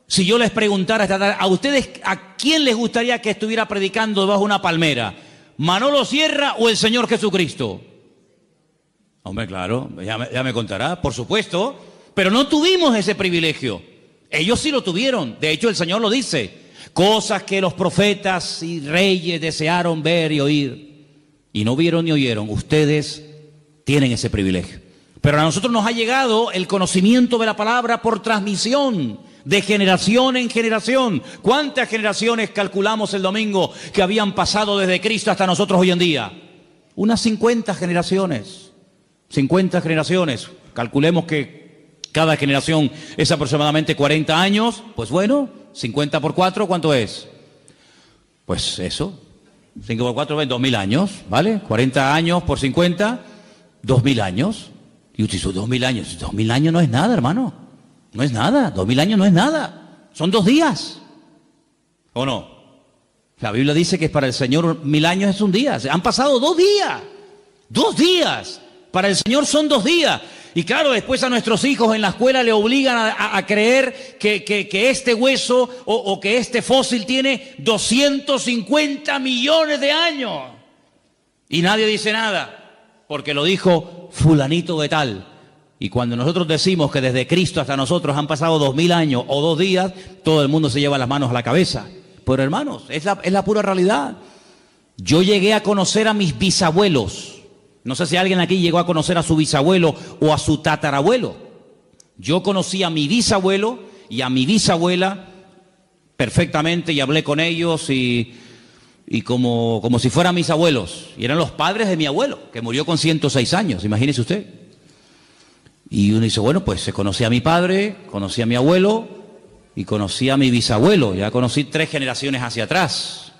Si yo les preguntara a ustedes, ¿a quién les gustaría que estuviera predicando debajo de una palmera? ¿Manolo Sierra o el Señor Jesucristo? Hombre, claro, ya me contará, por supuesto, pero no tuvimos ese privilegio. Ellos sí lo tuvieron, de hecho el Señor lo dice, cosas que los profetas y reyes desearon ver y oír, y no vieron ni oyeron. Ustedes tienen ese privilegio. Pero a nosotros nos ha llegado el conocimiento de la palabra por transmisión, de generación en generación. ¿Cuántas generaciones calculamos el domingo que habían pasado desde Cristo hasta nosotros hoy en día? Unas 50 generaciones. 50 generaciones. Calculemos que cada generación es aproximadamente 40 años. Pues bueno, 50 por 4, ¿cuánto es? Pues eso. 5 por 4 es 2000 años, ¿vale? 40 años por 50, 2000 años. Y usted dice, 2000 años. 2000 años no es nada, hermano. No es nada, 2000 años no es nada, son 2 días, ¿o no? La Biblia dice que para el Señor 1000 años es un día, han pasado 2 días, 2 días, para el Señor son 2 días. Y claro, después a nuestros hijos en la escuela le obligan a creer que este hueso o que este fósil tiene 250 millones de años. Y nadie dice nada, porque lo dijo fulanito de tal. Y cuando nosotros decimos que desde Cristo hasta nosotros han pasado 2000 años o 2 días, todo el mundo se lleva las manos a la cabeza. Pero hermanos, es la pura realidad. Yo llegué a conocer a mis bisabuelos. No sé si alguien aquí llegó a conocer a su bisabuelo o a su tatarabuelo. Yo conocí a mi bisabuelo y a mi bisabuela perfectamente y hablé con ellos y como si fueran mis abuelos. Y eran los padres de mi abuelo, que murió con 106 años, imagínese usted. Y uno dice, bueno, pues conocí a mi padre, conocí a mi abuelo y conocí a mi bisabuelo. Ya conocí 3 generaciones hacia atrás.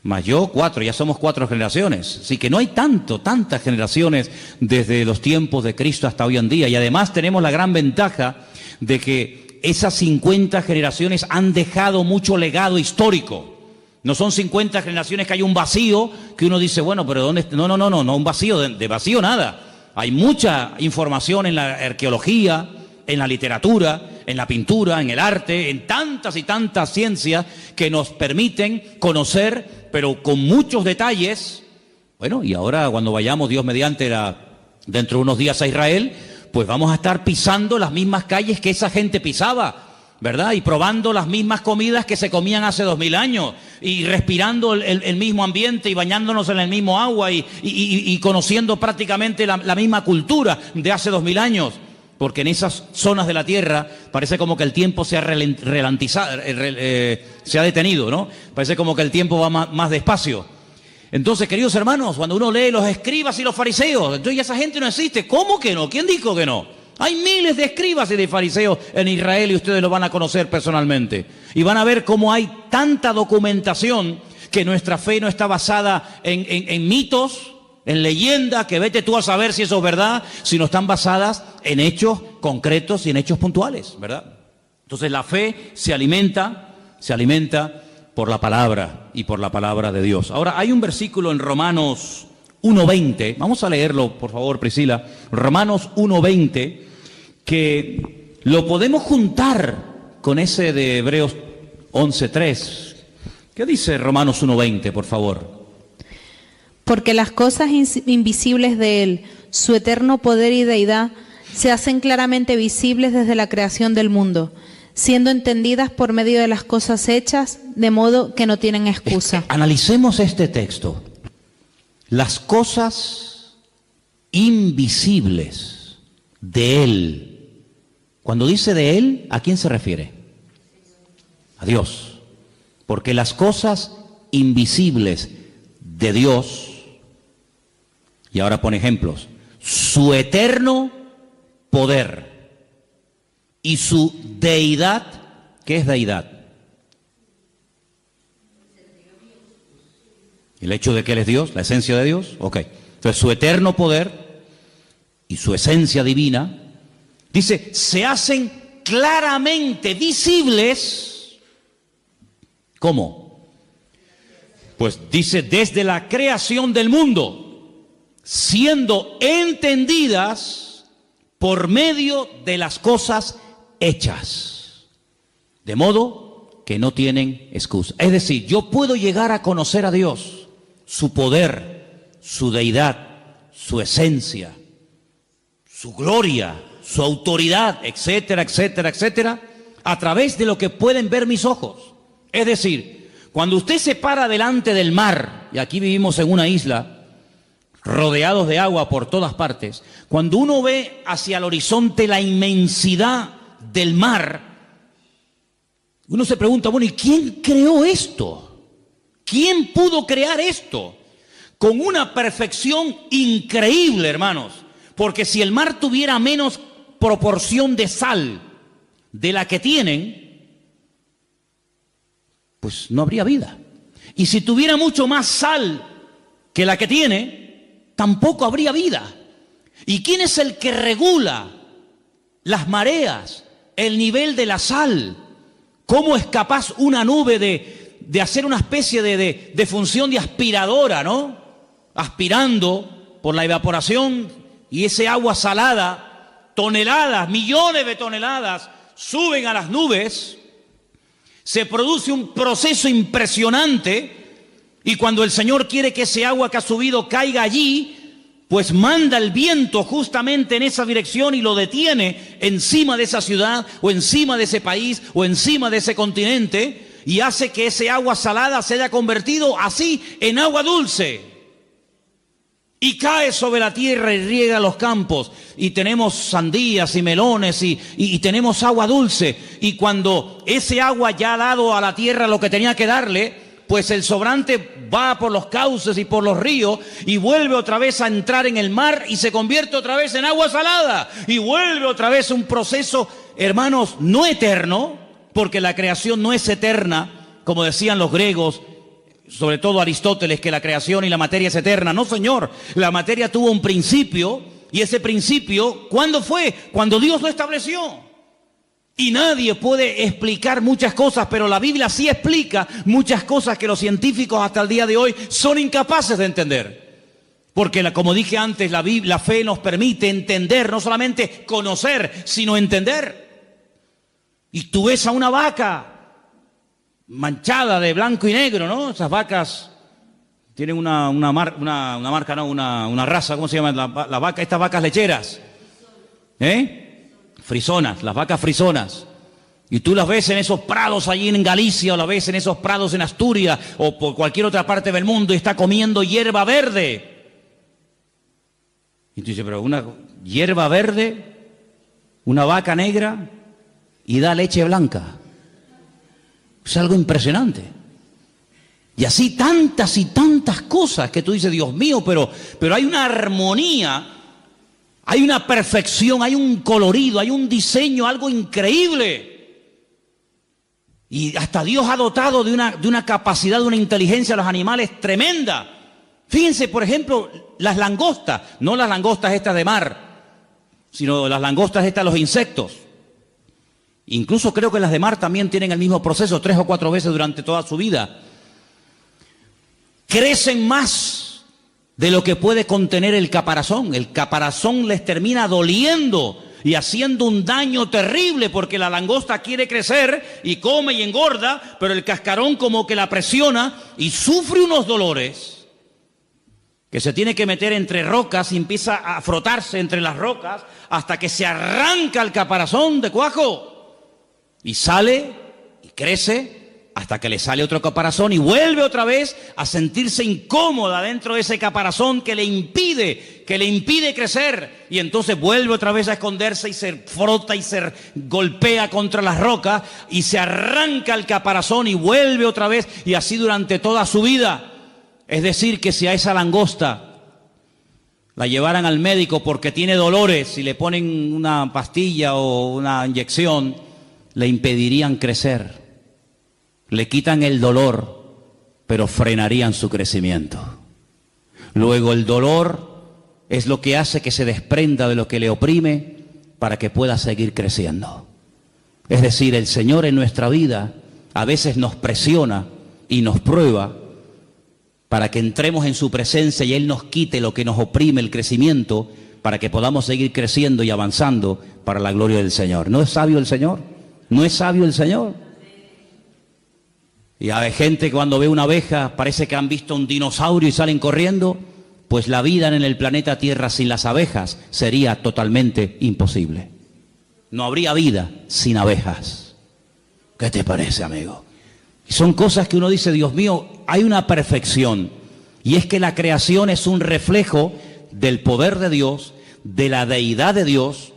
Más yo, 4, ya somos 4 generaciones. Así que no hay tantas generaciones desde los tiempos de Cristo hasta hoy en día. Y además tenemos la gran ventaja de que esas 50 generaciones han dejado mucho legado histórico. No son 50 generaciones que hay un vacío que uno dice, bueno, pero ¿dónde? No, un vacío, de vacío nada. Hay mucha información en la arqueología, en la literatura, en la pintura, en el arte, en tantas y tantas ciencias que nos permiten conocer, pero con muchos detalles. Bueno, y ahora cuando vayamos, Dios mediante, dentro de unos días a Israel, pues vamos a estar pisando las mismas calles que esa gente pisaba, ¿verdad? Y probando las mismas comidas que se comían hace 2000 años, y respirando el mismo ambiente y bañándonos en el mismo agua y conociendo prácticamente la misma cultura de hace 2000 años. Porque en esas zonas de la tierra parece como que el tiempo se ha detenido, ¿no? Parece como que el tiempo va más despacio. Entonces, queridos hermanos, cuando uno lee los escribas y los fariseos, entonces esa gente no existe. ¿Cómo que no? ¿Quién dijo que no? Hay miles de escribas y de fariseos en Israel y ustedes lo van a conocer personalmente. Y van a ver cómo hay tanta documentación que nuestra fe no está basada en mitos, en leyendas, que vete tú a saber si eso es verdad, sino están basadas en hechos concretos y en hechos puntuales, ¿verdad? Entonces la fe se alimenta por la palabra y por la palabra de Dios. Ahora, hay un versículo en Romanos 1:20, vamos a leerlo, por favor, Priscila. Romanos 1:20, que lo podemos juntar con ese de Hebreos 11:3. ¿Qué dice Romanos 1:20, por favor? Porque las cosas invisibles de Él, su eterno poder y deidad, se hacen claramente visibles desde la creación del mundo, siendo entendidas por medio de las cosas hechas, de modo que no tienen excusa. Analicemos este texto. Las cosas invisibles de Él. Cuando dice de Él, ¿a quién se refiere? A Dios. Porque las cosas invisibles de Dios, y ahora pone ejemplos, su eterno poder y su deidad. ¿Qué es deidad? El hecho de que Él es Dios, la esencia de Dios. Ok. Entonces su eterno poder y su esencia divina, dice, se hacen claramente visibles. ¿Cómo? Pues dice, desde la creación del mundo, siendo entendidas por medio de las cosas hechas, de modo que no tienen excusa. Es decir, yo puedo llegar a conocer a Dios, su poder, su deidad, su esencia, su gloria, su autoridad, etcétera, etcétera, etcétera, a través de lo que pueden ver mis ojos. Es decir, cuando usted se para delante del mar, y aquí vivimos en una isla, rodeados de agua por todas partes, cuando uno ve hacia el horizonte la inmensidad del mar, uno se pregunta, bueno, ¿y quién creó esto? ¿Quién pudo crear esto? Con una perfección increíble, hermanos, porque si el mar tuviera menos proporción de sal de la que tienen, pues no habría vida. Y si tuviera mucho más sal que la que tiene, tampoco habría vida. ¿Y quién es el que regula las mareas, el nivel de la sal? ¿Cómo es capaz una nube de hacer una especie de función de aspiradora, ¿no? Aspirando por la evaporación, y ese agua salada, toneladas, millones de toneladas, suben a las nubes. Se produce un proceso impresionante. Y cuando el Señor quiere que ese agua que ha subido caiga allí, pues manda el viento justamente en esa dirección y lo detiene encima de esa ciudad, o encima de ese país, o encima de ese continente, y hace que ese agua salada se haya convertido así en agua dulce. Y cae sobre la tierra y riega los campos, y tenemos sandías y melones y tenemos agua dulce. Y cuando ese agua ya ha dado a la tierra lo que tenía que darle, pues el sobrante va por los cauces y por los ríos y vuelve otra vez a entrar en el mar y se convierte otra vez en agua salada y vuelve otra vez un proceso, hermanos, no eterno, porque la creación no es eterna, como decían los griegos, sobre todo Aristóteles, que la creación y la materia es eterna. No, señor, la materia tuvo un principio y ese principio, ¿cuándo fue? Cuando Dios lo estableció. Y nadie puede explicar muchas cosas, pero la Biblia sí explica muchas cosas que los científicos hasta el día de hoy son incapaces de entender. Porque, como dije antes, la fe nos permite entender, no solamente conocer, sino entender. Y tú ves a una vaca manchada de blanco y negro, ¿no? Esas vacas tienen una raza, ¿cómo se llama? La vaca, estas vacas lecheras. Frisonas, las vacas frisonas. Y tú las ves en esos prados allí en Galicia, o las ves en esos prados en Asturias, o por cualquier otra parte del mundo, y está comiendo hierba verde. Y tú dices, pero una hierba verde, una vaca negra, y da leche blanca. Es algo impresionante. Y así tantas y tantas cosas que tú dices, Dios mío, pero hay una armonía, hay una perfección, hay un colorido, hay un diseño, algo increíble. Y hasta Dios ha dotado de una capacidad, de una inteligencia a los animales tremenda. Fíjense, por ejemplo, las langostas, no las langostas estas de mar, sino las langostas estas de los insectos. Incluso creo que las de mar también tienen el mismo proceso 3 o 4 veces durante toda su vida. Crecen más de lo que puede contener el caparazón. El caparazón les termina doliendo y haciendo un daño terrible, porque la langosta quiere crecer y come y engorda, pero el cascarón como que la presiona y sufre unos dolores que se tiene que meter entre rocas y empieza a frotarse entre las rocas hasta que se arranca el caparazón de cuajo. Y sale y crece hasta que le sale otro caparazón y vuelve otra vez a sentirse incómoda dentro de ese caparazón que le impide crecer. Y entonces vuelve otra vez a esconderse y se frota y se golpea contra las rocas y se arranca el caparazón y vuelve otra vez, y así durante toda su vida. Es decir, que si a esa langosta la llevaran al médico porque tiene dolores y le ponen una pastilla o una inyección, le impedirían crecer, le quitan el dolor, pero frenarían su crecimiento. Luego el dolor es lo que hace que se desprenda de lo que le oprime para que pueda seguir creciendo. Es decir, el Señor en nuestra vida a veces nos presiona y nos prueba para que entremos en su presencia y Él nos quite lo que nos oprime el crecimiento, para que podamos seguir creciendo y avanzando para la gloria del Señor. ¿No es sabio el Señor? ¿No es sabio el Señor? Y hay gente que cuando ve una abeja parece que han visto un dinosaurio y salen corriendo. Pues la vida en el planeta Tierra sin las abejas sería totalmente imposible. No habría vida sin abejas. ¿Qué te parece, amigo? Y son cosas que uno dice, Dios mío, hay una perfección. Y es que la creación es un reflejo del poder de Dios, de la deidad de Dios.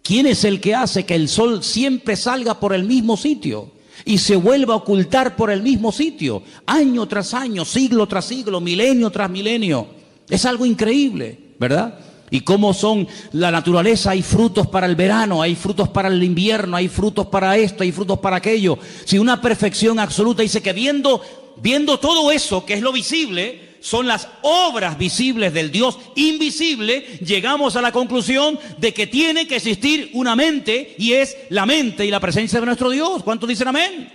¿Quién es el que hace que el sol siempre salga por el mismo sitio y se vuelva a ocultar por el mismo sitio, año tras año, siglo tras siglo, milenio tras milenio? Es algo increíble, ¿verdad? Y cómo son la naturaleza, hay frutos para el verano, hay frutos para el invierno, hay frutos para esto, hay frutos para aquello. Si una perfección absoluta, dice que viendo todo eso, que es lo visible, son las obras visibles del Dios invisible, llegamos a la conclusión de que tiene que existir una mente, y es la mente y la presencia de nuestro Dios. ¿Cuántos dicen amén?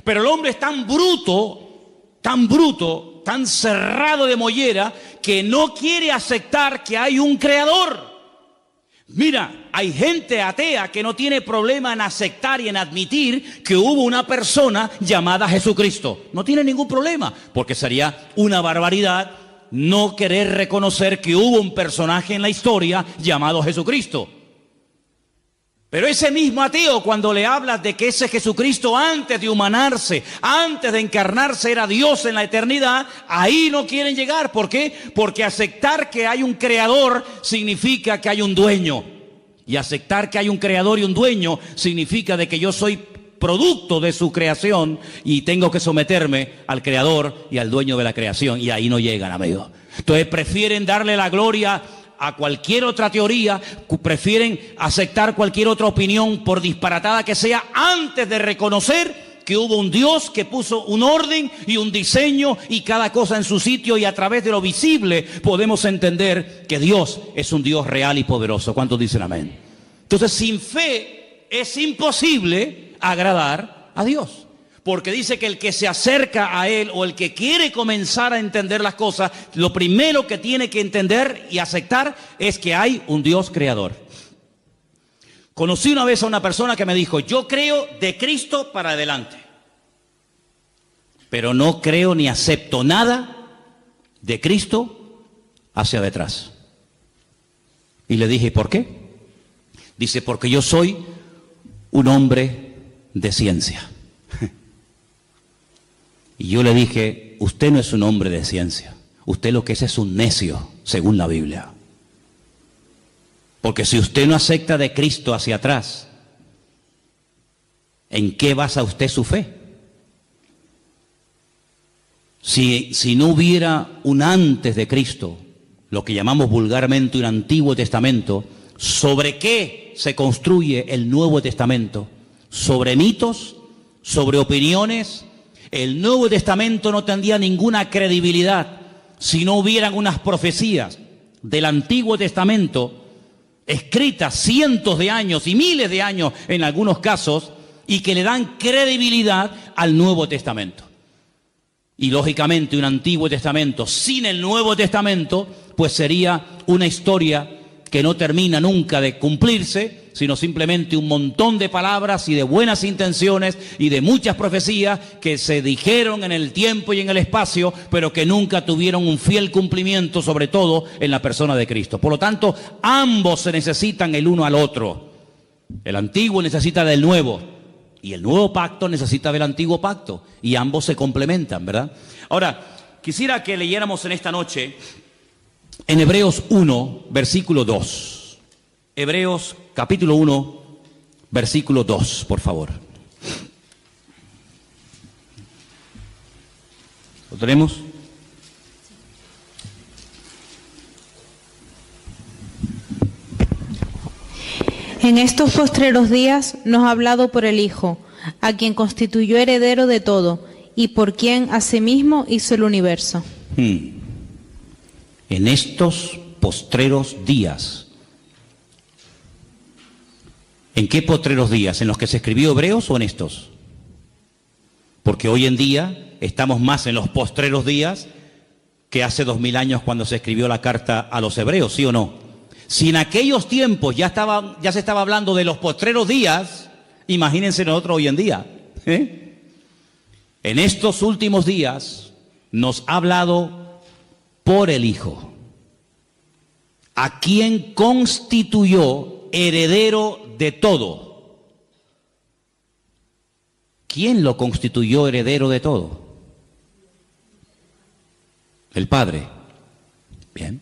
Pero el hombre es tan bruto, tan cerrado de mollera, que no quiere aceptar que hay un creador. Mira, hay gente atea que no tiene problema en aceptar y en admitir que hubo una persona llamada Jesucristo. No tiene ningún problema, porque sería una barbaridad no querer reconocer que hubo un personaje en la historia llamado Jesucristo. Pero ese mismo ateo, cuando le hablas de que ese Jesucristo, antes de humanarse, antes de encarnarse, era Dios en la eternidad, ahí no quieren llegar. ¿Por qué? Porque aceptar que hay un creador significa que hay un dueño. Y aceptar que hay un creador y un dueño significa de que yo soy producto de su creación y tengo que someterme al Creador y al dueño de la creación. Y ahí no llegan, amigos. Entonces prefieren darle la gloria a cualquier otra teoría, prefieren aceptar cualquier otra opinión, por disparatada que sea, antes de reconocer que hubo un Dios que puso un orden y un diseño y cada cosa en su sitio, y a través de lo visible podemos entender que Dios es un Dios real y poderoso. ¿Cuántos dicen amén? Entonces, sin fe es imposible agradar a Dios, porque dice que el que se acerca a Él o el que quiere comenzar a entender las cosas, lo primero que tiene que entender y aceptar es que hay un Dios creador. Conocí una vez a una persona que me dijo: yo creo de Cristo para adelante, pero no creo ni acepto nada de Cristo hacia detrás. Y le dije: ¿por qué? Dice: porque yo soy un hombre de ciencia. Y yo le dije: usted no es un hombre de ciencia, usted lo que es un necio, según la Biblia. Porque si usted no acepta de Cristo hacia atrás, ¿en qué basa usted su fe? Si no hubiera un antes de Cristo, lo que llamamos vulgarmente un Antiguo Testamento, ¿sobre qué se construye el Nuevo Testamento? ¿Sobre mitos? ¿Sobre opiniones? El Nuevo Testamento no tendría ninguna credibilidad si no hubieran unas profecías del Antiguo Testamento escritas cientos de años y miles de años en algunos casos, y que le dan credibilidad al Nuevo Testamento. Y lógicamente un Antiguo Testamento sin el Nuevo Testamento pues sería una historia que no termina nunca de cumplirse, sino simplemente un montón de palabras y de buenas intenciones y de muchas profecías que se dijeron en el tiempo y en el espacio, pero que nunca tuvieron un fiel cumplimiento, sobre todo en la persona de Cristo. Por lo tanto, ambos se necesitan el uno al otro. El antiguo necesita del nuevo y el nuevo pacto necesita del antiguo pacto, y ambos se complementan, ¿verdad? Ahora, quisiera que leyéramos en esta noche en Hebreos 1, versículo 2. Hebreos capítulo 1, versículo 2, por favor. ¿Lo tenemos? En estos postreros días nos ha hablado por el Hijo, a quien constituyó heredero de todo, y por quien asimismo hizo el universo. En estos postreros días. ¿En qué postreros días? ¿En los que se escribió Hebreos o en estos? Porque hoy en día estamos más en los postreros días que hace 2000 años cuando se escribió la carta a los hebreos, ¿sí o no? Si en aquellos tiempos ya se estaba hablando de los postreros días, imagínense nosotros hoy en día. En estos últimos días nos ha hablado por el Hijo, a quien constituyó heredero de todo. ¿Quién lo constituyó heredero de todo? El Padre. Bien.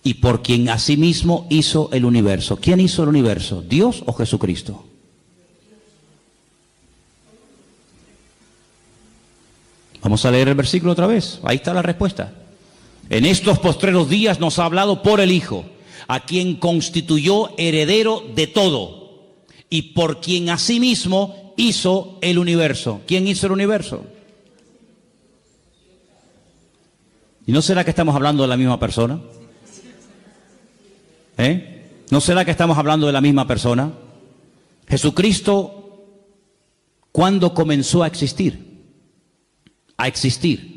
Y por quien asimismo hizo el universo. ¿Quién hizo el universo? ¿Dios o Jesucristo? Vamos a leer el versículo otra vez. Ahí está la respuesta. En estos postreros días nos ha hablado por el Hijo, a quien constituyó heredero de todo, y por quien asimismo hizo el universo. ¿Quién hizo el universo? ¿Y no será que estamos hablando de la misma persona? ¿No será que estamos hablando de la misma persona? Jesucristo, ¿cuándo comenzó a existir? A existir.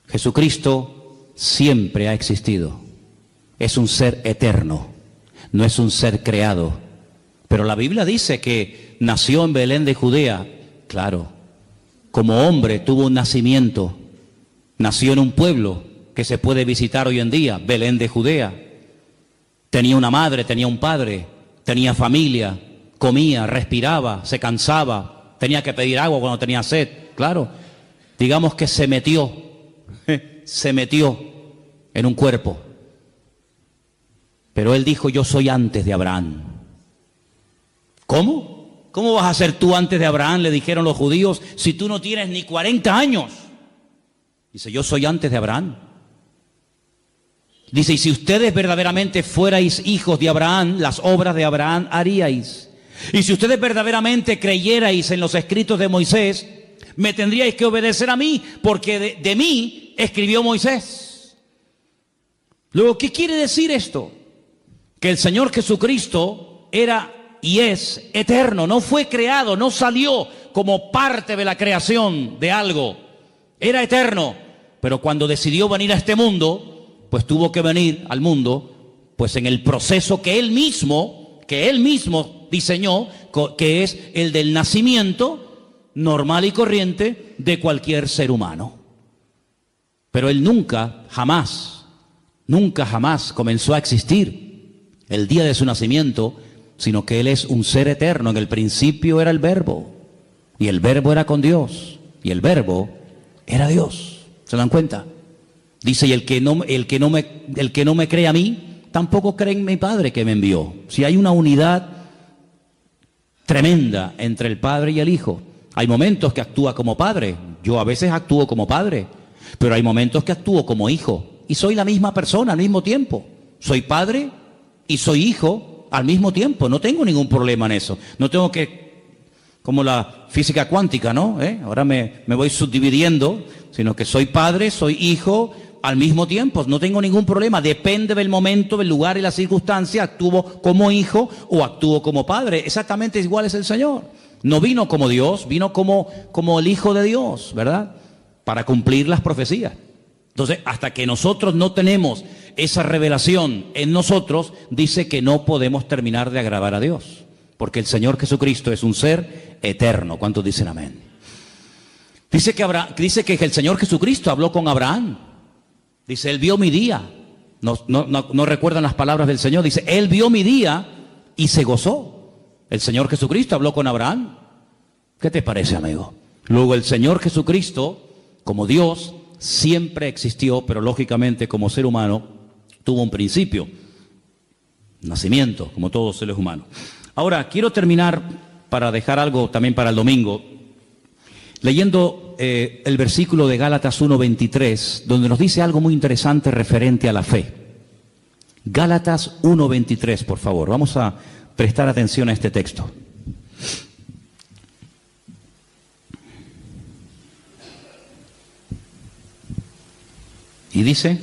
Jesucristo siempre ha existido. Es un ser eterno, no es un ser creado. Pero la Biblia dice que nació en Belén de Judea. Claro, como hombre tuvo un nacimiento. Nació en un pueblo que se puede visitar hoy en día, Belén de Judea. Tenía una madre, tenía un padre, tenía familia, comía, respiraba, se cansaba, tenía que pedir agua cuando tenía sed. Claro, digamos que se metió en un cuerpo. Pero él dijo: yo soy antes de Abraham. ¿Cómo? ¿Cómo vas a ser tú antes de Abraham? Le dijeron los judíos, si tú no tienes ni 40 años. Dice, yo soy antes de Abraham. Dice, y si ustedes verdaderamente fuerais hijos de Abraham, las obras de Abraham haríais. Y si ustedes verdaderamente creyerais en los escritos de Moisés, me tendríais que obedecer a mí, porque de mí escribió Moisés. Luego, ¿qué quiere decir esto? Que el Señor Jesucristo era y es eterno, no fue creado, no salió como parte de la creación de algo. Era eterno, pero cuando decidió venir a este mundo, pues tuvo que venir al mundo, pues en el proceso que Él mismo diseñó, que es el del nacimiento normal y corriente de cualquier ser humano. Pero Él nunca, jamás comenzó a existir el día de su nacimiento, sino que Él es un ser eterno. En el principio era el Verbo, y el Verbo era con Dios, y el Verbo era Dios. ¿Se dan cuenta? Dice, y el que no me cree a mí, tampoco cree en mi Padre que me envió. Si hay una unidad tremenda entre el Padre y el Hijo. Hay momentos que actúa como Padre. Yo a veces actúo como Padre, pero hay momentos que actúo como Hijo. Y soy la misma persona al mismo tiempo. Soy Padre y soy Hijo al mismo tiempo. No tengo ningún problema en eso. No tengo que, como la física cuántica, ¿no? Ahora me voy subdividiendo, sino que soy Padre, soy Hijo al mismo tiempo. No tengo ningún problema. Depende del momento, del lugar y la circunstancia. Actúo como Hijo o actúo como Padre. Exactamente igual es el Señor. No vino como Dios, vino como el Hijo de Dios, ¿verdad? Para cumplir las profecías. Entonces, hasta que nosotros no tenemos esa revelación en nosotros, dice que no podemos terminar de agradar a Dios. Porque el Señor Jesucristo es un ser eterno. ¿Cuántos dicen amén? Dice que el Señor Jesucristo habló con Abraham. Dice, Él vio mi día. No recuerdan las palabras del Señor. Dice, Él vio mi día y se gozó. El Señor Jesucristo habló con Abraham. ¿Qué te parece, amigo? Luego el Señor Jesucristo, como Dios, siempre existió, pero lógicamente como ser humano tuvo un principio, nacimiento, como todos los seres humanos. Ahora, quiero terminar para dejar algo también para el domingo, leyendo el versículo de Gálatas 1:23, donde nos dice algo muy interesante referente a la fe. Gálatas 1:23, por favor, vamos a prestar atención a este texto. Y dice,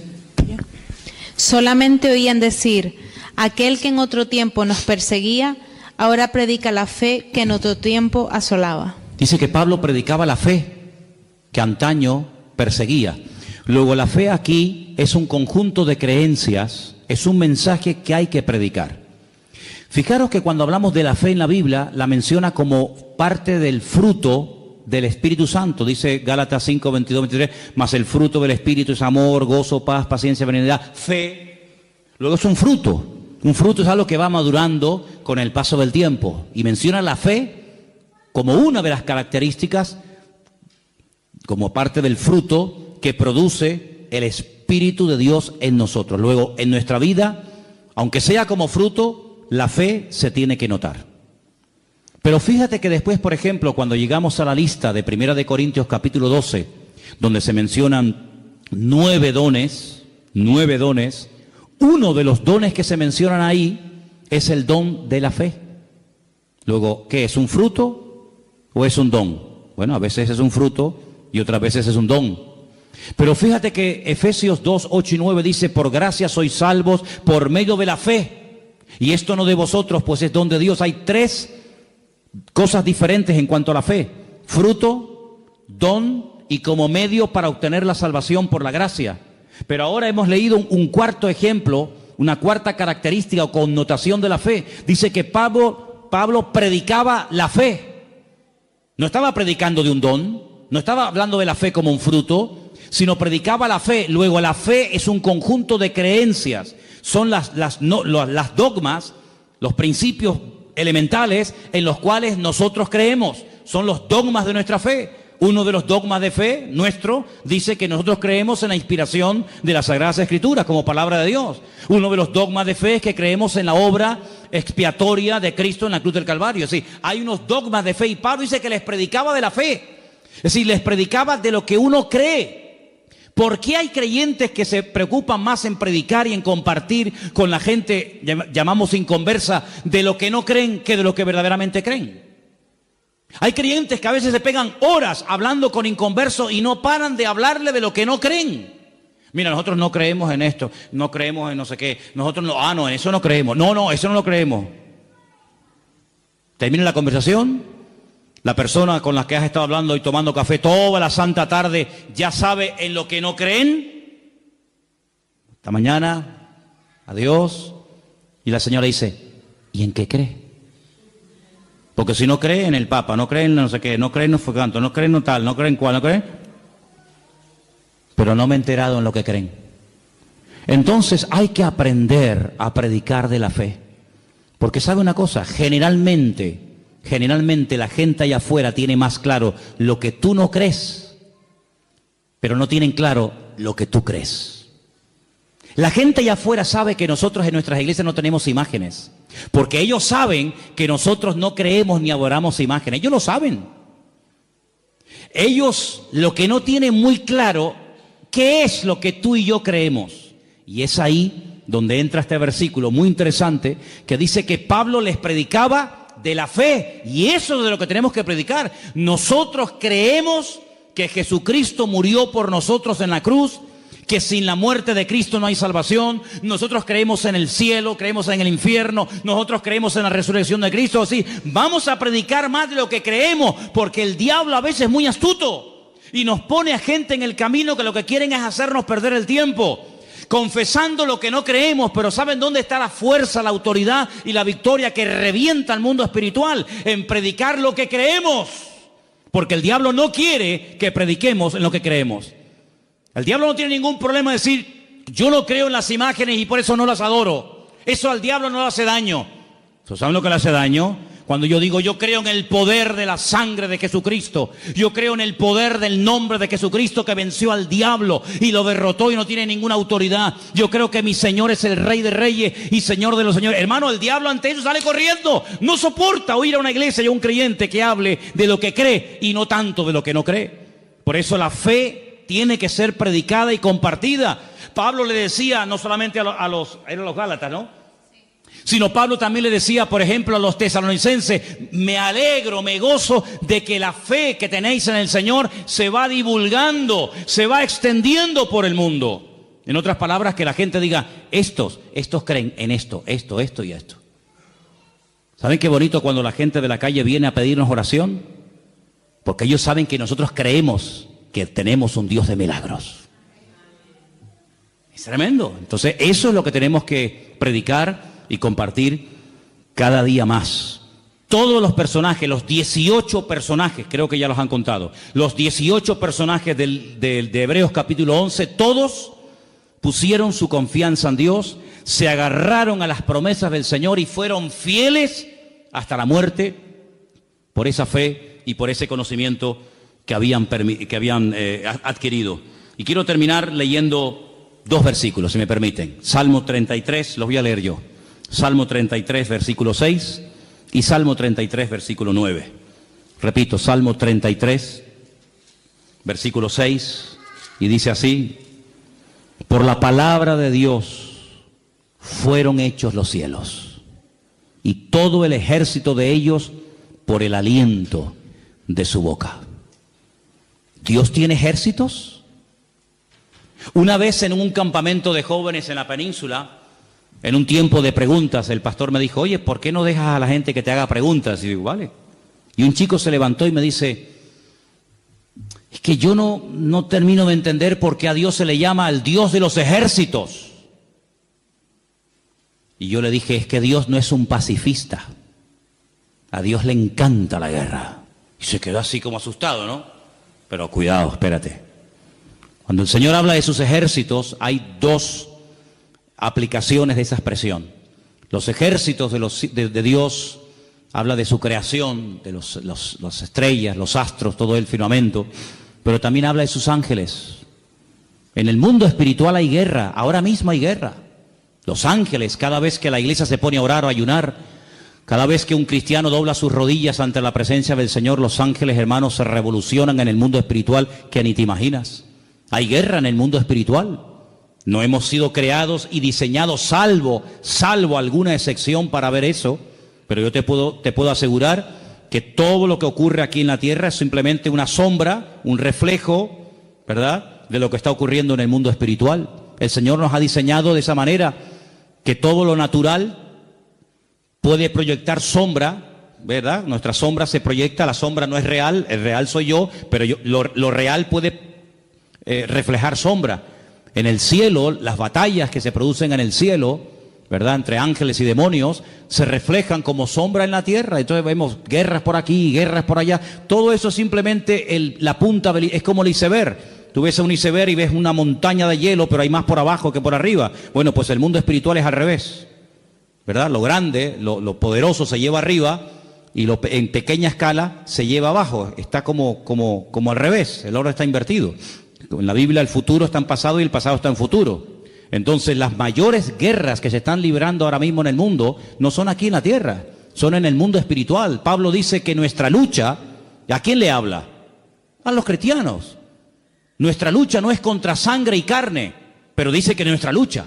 solamente oían decir, aquel que en otro tiempo nos perseguía, ahora predica la fe que en otro tiempo asolaba. Dice que Pablo predicaba la fe que antaño perseguía. Luego la fe aquí es un conjunto de creencias, es un mensaje que hay que predicar. Fijaros que cuando hablamos de la fe en la Biblia, la menciona como parte del fruto del Espíritu Santo. Dice Gálatas 5:22-23, mas el fruto del Espíritu es amor, gozo, paz, paciencia, benignidad, fe. Luego es un fruto. Un fruto es algo que va madurando con el paso del tiempo. Y menciona la fe como una de las características, como parte del fruto que produce el Espíritu de Dios en nosotros. Luego, en nuestra vida, aunque sea como fruto, la fe se tiene que notar. Pero fíjate que después, por ejemplo, cuando llegamos a la lista de 1 de Corintios capítulo 12, donde se mencionan 9 dones, uno de los dones que se mencionan ahí es el don de la fe. Luego, ¿qué es? ¿Un fruto o es un don? Bueno, a veces es un fruto y otras veces es un don. Pero fíjate que Efesios 2, 8 y 9 dice, por gracia sois salvos por medio de la fe. Y esto no de vosotros, pues es don de Dios. Hay 3 cosas diferentes en cuanto a la fe: fruto, don y como medio para obtener la salvación por la gracia. Pero ahora hemos leído un cuarto ejemplo, una cuarta característica o connotación de la fe. Dice que Pablo predicaba la fe. No estaba predicando de un don, no estaba hablando de la fe como un fruto, sino predicaba la fe. Luego la fe es un conjunto de creencias, son las dogmas, los principios elementales en los cuales nosotros creemos, son los dogmas de nuestra fe. Uno de los dogmas de fe nuestro dice que nosotros creemos en la inspiración de las Sagradas Escrituras como palabra de Dios. Uno de los dogmas de fe es que creemos en la obra expiatoria de Cristo en la cruz del Calvario. Es decir, hay unos dogmas de fe y Pablo dice que les predicaba de la fe. Es decir, les predicaba de lo que uno cree. ¿Por qué hay creyentes que se preocupan más en predicar y en compartir con la gente, llamamos inconversa, de lo que no creen que de lo que verdaderamente creen? Hay creyentes que a veces se pegan horas hablando con inconversos y no paran de hablarle de lo que no creen. Mira, nosotros no creemos en esto, no creemos en no sé qué, nosotros no, no, en eso no creemos, no, eso no lo creemos. Termina la conversación, la persona con la que has estado hablando y tomando café toda la santa tarde ya sabe en lo que no creen. Esta mañana, adiós, y la señora dice, ¿y en qué cree? Porque si no cree en el Papa, no cree en no sé qué, no cree en no fue canto, no cree en no tal, no cree en cuál, no cree. Pero no me he enterado en lo que creen. Entonces hay que aprender a predicar de la fe. Porque sabe una cosa, generalmente la gente allá afuera tiene más claro lo que tú no crees, pero no tienen claro lo que tú crees. La gente allá afuera sabe que nosotros en nuestras iglesias no tenemos imágenes, porque ellos saben que nosotros no creemos ni adoramos imágenes. Ellos lo saben. Ellos lo que no tienen muy claro, ¿qué es lo que tú y yo creemos? Y es ahí donde entra este versículo muy interesante que dice que Pablo les predicaba de la fe, y eso es de lo que tenemos que predicar. Nosotros creemos que Jesucristo murió por nosotros en la cruz, que sin la muerte de Cristo no hay salvación. Nosotros creemos en el cielo, creemos en el infierno, nosotros creemos en la resurrección de Cristo. Así, vamos a predicar más de lo que creemos, porque el diablo a veces es muy astuto y nos pone a gente en el camino que lo que quieren es hacernos perder el tiempo, confesando lo que no creemos. Pero ¿saben dónde está la fuerza, la autoridad y la victoria que revienta el mundo espiritual? En predicar lo que creemos, porque el diablo no quiere que prediquemos en lo que creemos. El diablo no tiene ningún problema en decir, yo no creo en las imágenes y por eso no las adoro. Eso al diablo no le hace daño. ¿Saben lo que le hace daño? Cuando yo digo, yo creo en el poder de la sangre de Jesucristo, yo creo en el poder del nombre de Jesucristo que venció al diablo y lo derrotó y no tiene ninguna autoridad. Yo creo que mi Señor es el Rey de Reyes y Señor de los Señores. Hermano, el diablo ante eso sale corriendo. No soporta oír a una iglesia y a un creyente que hable de lo que cree y no tanto de lo que no cree. Por eso la fe tiene que ser predicada y compartida. Pablo le decía no solamente eran los Gálatas, ¿no? Sino Pablo también le decía, por ejemplo, a los tesalonicenses, me alegro, me gozo de que la fe que tenéis en el Señor se va divulgando, se va extendiendo por el mundo. En otras palabras, que la gente diga, estos creen en esto y esto. ¿Saben qué bonito cuando la gente de la calle viene a pedirnos oración? Porque ellos saben que nosotros creemos que tenemos un Dios de milagros. Es tremendo. Entonces, eso es lo que tenemos que predicar y compartir cada día más. Todos los personajes, los 18 personajes, creo que ya los han contado, los 18 personajes de Hebreos capítulo 11, todos pusieron su confianza en Dios, se agarraron a las promesas del Señor y fueron fieles hasta la muerte por esa fe y por ese conocimiento que habían adquirido. Y quiero terminar leyendo 2 versículos, si me permiten. Salmo 33, los voy a leer yo. Salmo 33, versículo 6 y Salmo 33, versículo 9. Repito, Salmo 33, versículo 6, y dice así: por la palabra de Dios fueron hechos los cielos, y todo el ejército de ellos por el aliento de su boca. ¿Dios tiene ejércitos? Una vez en un campamento de jóvenes en la península, en un tiempo de preguntas, el pastor me dijo, oye, ¿por qué no dejas a la gente que te haga preguntas? Y digo, vale. Y un chico se levantó y me dice, es que yo no termino de entender por qué a Dios se le llama el Dios de los ejércitos. Y yo le dije, es que Dios no es un pacifista. A Dios le encanta la guerra. Y se quedó así como asustado, ¿no? Pero cuidado, espérate. Cuando el Señor habla de sus ejércitos, hay 2 aplicaciones de esa expresión. Los ejércitos de Dios habla de su creación, de las estrellas, los astros, todo el firmamento, pero también habla de sus ángeles. En el mundo espiritual hay guerra, ahora mismo hay guerra. Los ángeles, cada vez que la iglesia se pone a orar o a ayunar, cada vez que un cristiano dobla sus rodillas ante la presencia del Señor, los ángeles, hermanos, se revolucionan en el mundo espiritual que ni te imaginas. Hay guerra en el mundo espiritual. No hemos sido creados y diseñados, salvo alguna excepción para ver eso, pero yo te puedo asegurar que todo lo que ocurre aquí en la tierra es simplemente una sombra, un reflejo, ¿verdad?, de lo que está ocurriendo en el mundo espiritual. El Señor nos ha diseñado de esa manera que todo lo natural puede proyectar sombra, ¿verdad? Nuestra sombra se proyecta, la sombra no es real, el real soy yo, pero lo real puede reflejar sombra. En el cielo, las batallas que se producen en el cielo, ¿verdad?, entre ángeles y demonios, se reflejan como sombra en la tierra. Entonces vemos guerras por aquí, guerras por allá. Todo eso es simplemente la punta, es como el iceberg. Tú ves un iceberg y ves una montaña de hielo, pero hay más por abajo que por arriba. Bueno, pues el mundo espiritual es al revés, ¿verdad? Lo grande, lo poderoso se lleva arriba y en pequeña escala se lleva abajo. Está como al revés, el orden está invertido. En la Biblia el futuro está en pasado y el pasado está en futuro. Entonces las mayores guerras que se están librando ahora mismo en el mundo no son aquí en la tierra, son en el mundo espiritual. Pablo dice que nuestra lucha, ¿a quién le habla? A los cristianos. Nuestra lucha no es contra sangre y carne, pero dice que nuestra lucha.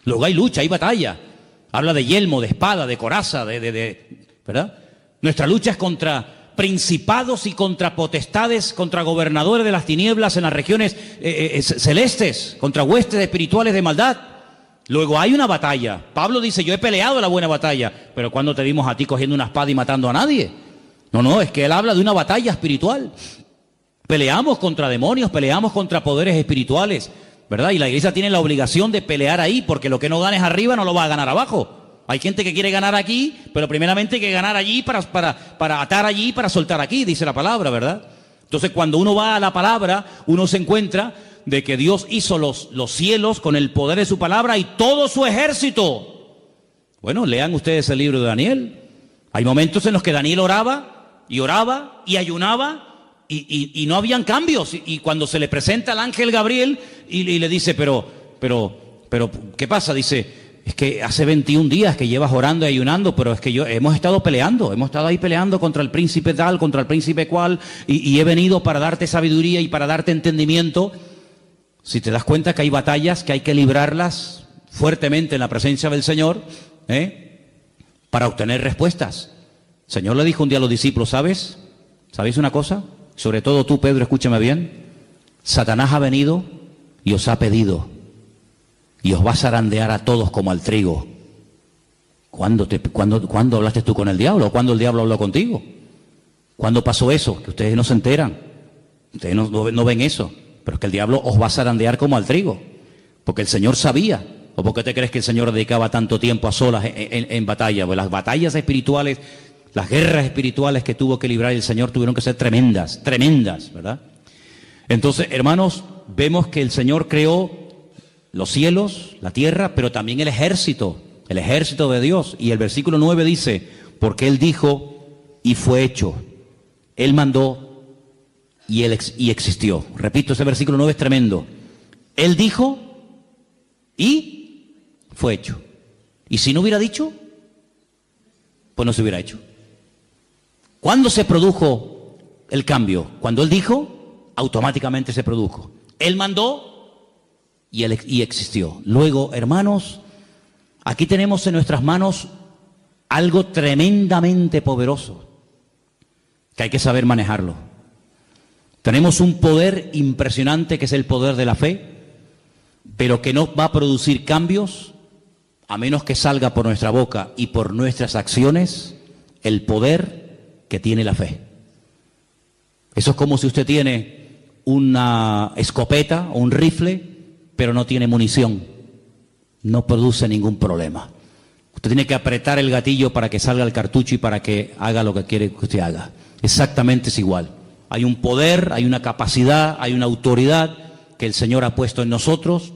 Luego hay lucha, hay batalla. Habla de yelmo, de espada, de coraza, ¿verdad? Nuestra lucha es contra principados y contra potestades, contra gobernadores de las tinieblas en las regiones celestes, contra huestes espirituales de maldad. Luego hay una batalla. Pablo dice, yo he peleado la buena batalla, pero ¿cuándo te vimos a ti cogiendo una espada y matando a nadie? No, es que él habla de una batalla espiritual. Peleamos contra demonios, peleamos contra poderes espirituales, ¿verdad? Y la iglesia tiene la obligación de pelear ahí, porque lo que no ganes arriba no lo va a ganar abajo. Hay gente que quiere ganar aquí, pero primeramente hay que ganar allí para atar allí, para soltar aquí, dice la palabra, ¿verdad? Entonces cuando uno va a la palabra, uno se encuentra de que Dios hizo los cielos con el poder de su palabra y todo su ejército. Bueno, lean ustedes el libro de Daniel. Hay momentos en los que Daniel oraba y ayunaba y no habían cambios. Y cuando se le presenta al ángel Gabriel y le dice, pero, ¿qué pasa? Dice, es que hace 21 días que llevas orando y ayunando, pero es que hemos estado ahí peleando contra el príncipe tal, contra el príncipe cual, y he venido para darte sabiduría y para darte entendimiento. Si te das cuenta que hay batallas que hay que librarlas fuertemente en la presencia del Señor, para obtener respuestas. El Señor le dijo un día a los discípulos, ¿sabéis una cosa? Sobre todo tú, Pedro, escúchame bien. Satanás ha venido y os ha pedido, y os va a zarandear a todos como al trigo. ¿Cuándo hablaste tú con el diablo? ¿O cuándo el diablo habló contigo? ¿Cuándo pasó eso? Que ustedes no se enteran. Ustedes no ven eso. Pero es que el diablo os va a zarandear como al trigo. Porque el Señor sabía. ¿O por qué te crees que el Señor dedicaba tanto tiempo a solas en batalla? Pues las batallas espirituales, las guerras espirituales que tuvo que librar el Señor tuvieron que ser tremendas, ¿verdad? Entonces, hermanos, vemos que el Señor creó los cielos, la tierra, pero también el ejército de Dios. Y el versículo 9 dice, porque Él dijo y fue hecho. Él mandó y existió. Repito, ese versículo 9 es tremendo. Él dijo y fue hecho. Y si no hubiera dicho, pues no se hubiera hecho. ¿Cuándo se produjo el cambio? Cuando Él dijo, automáticamente se produjo. Él mandó y existió. Luego, hermanos, aquí tenemos en nuestras manos algo tremendamente poderoso, que hay que saber manejarlo. Tenemos un poder impresionante que es el poder de la fe, pero que no va a producir cambios a menos que salga por nuestra boca y por nuestras acciones el poder que tiene la fe. Eso es como si usted tiene una escopeta o un rifle, pero no tiene munición. No produce ningún problema. Usted tiene que apretar el gatillo para que salga el cartucho y para que haga lo que quiere que usted haga. Exactamente es igual. Hay un poder, hay una capacidad, hay una autoridad que el Señor ha puesto en nosotros.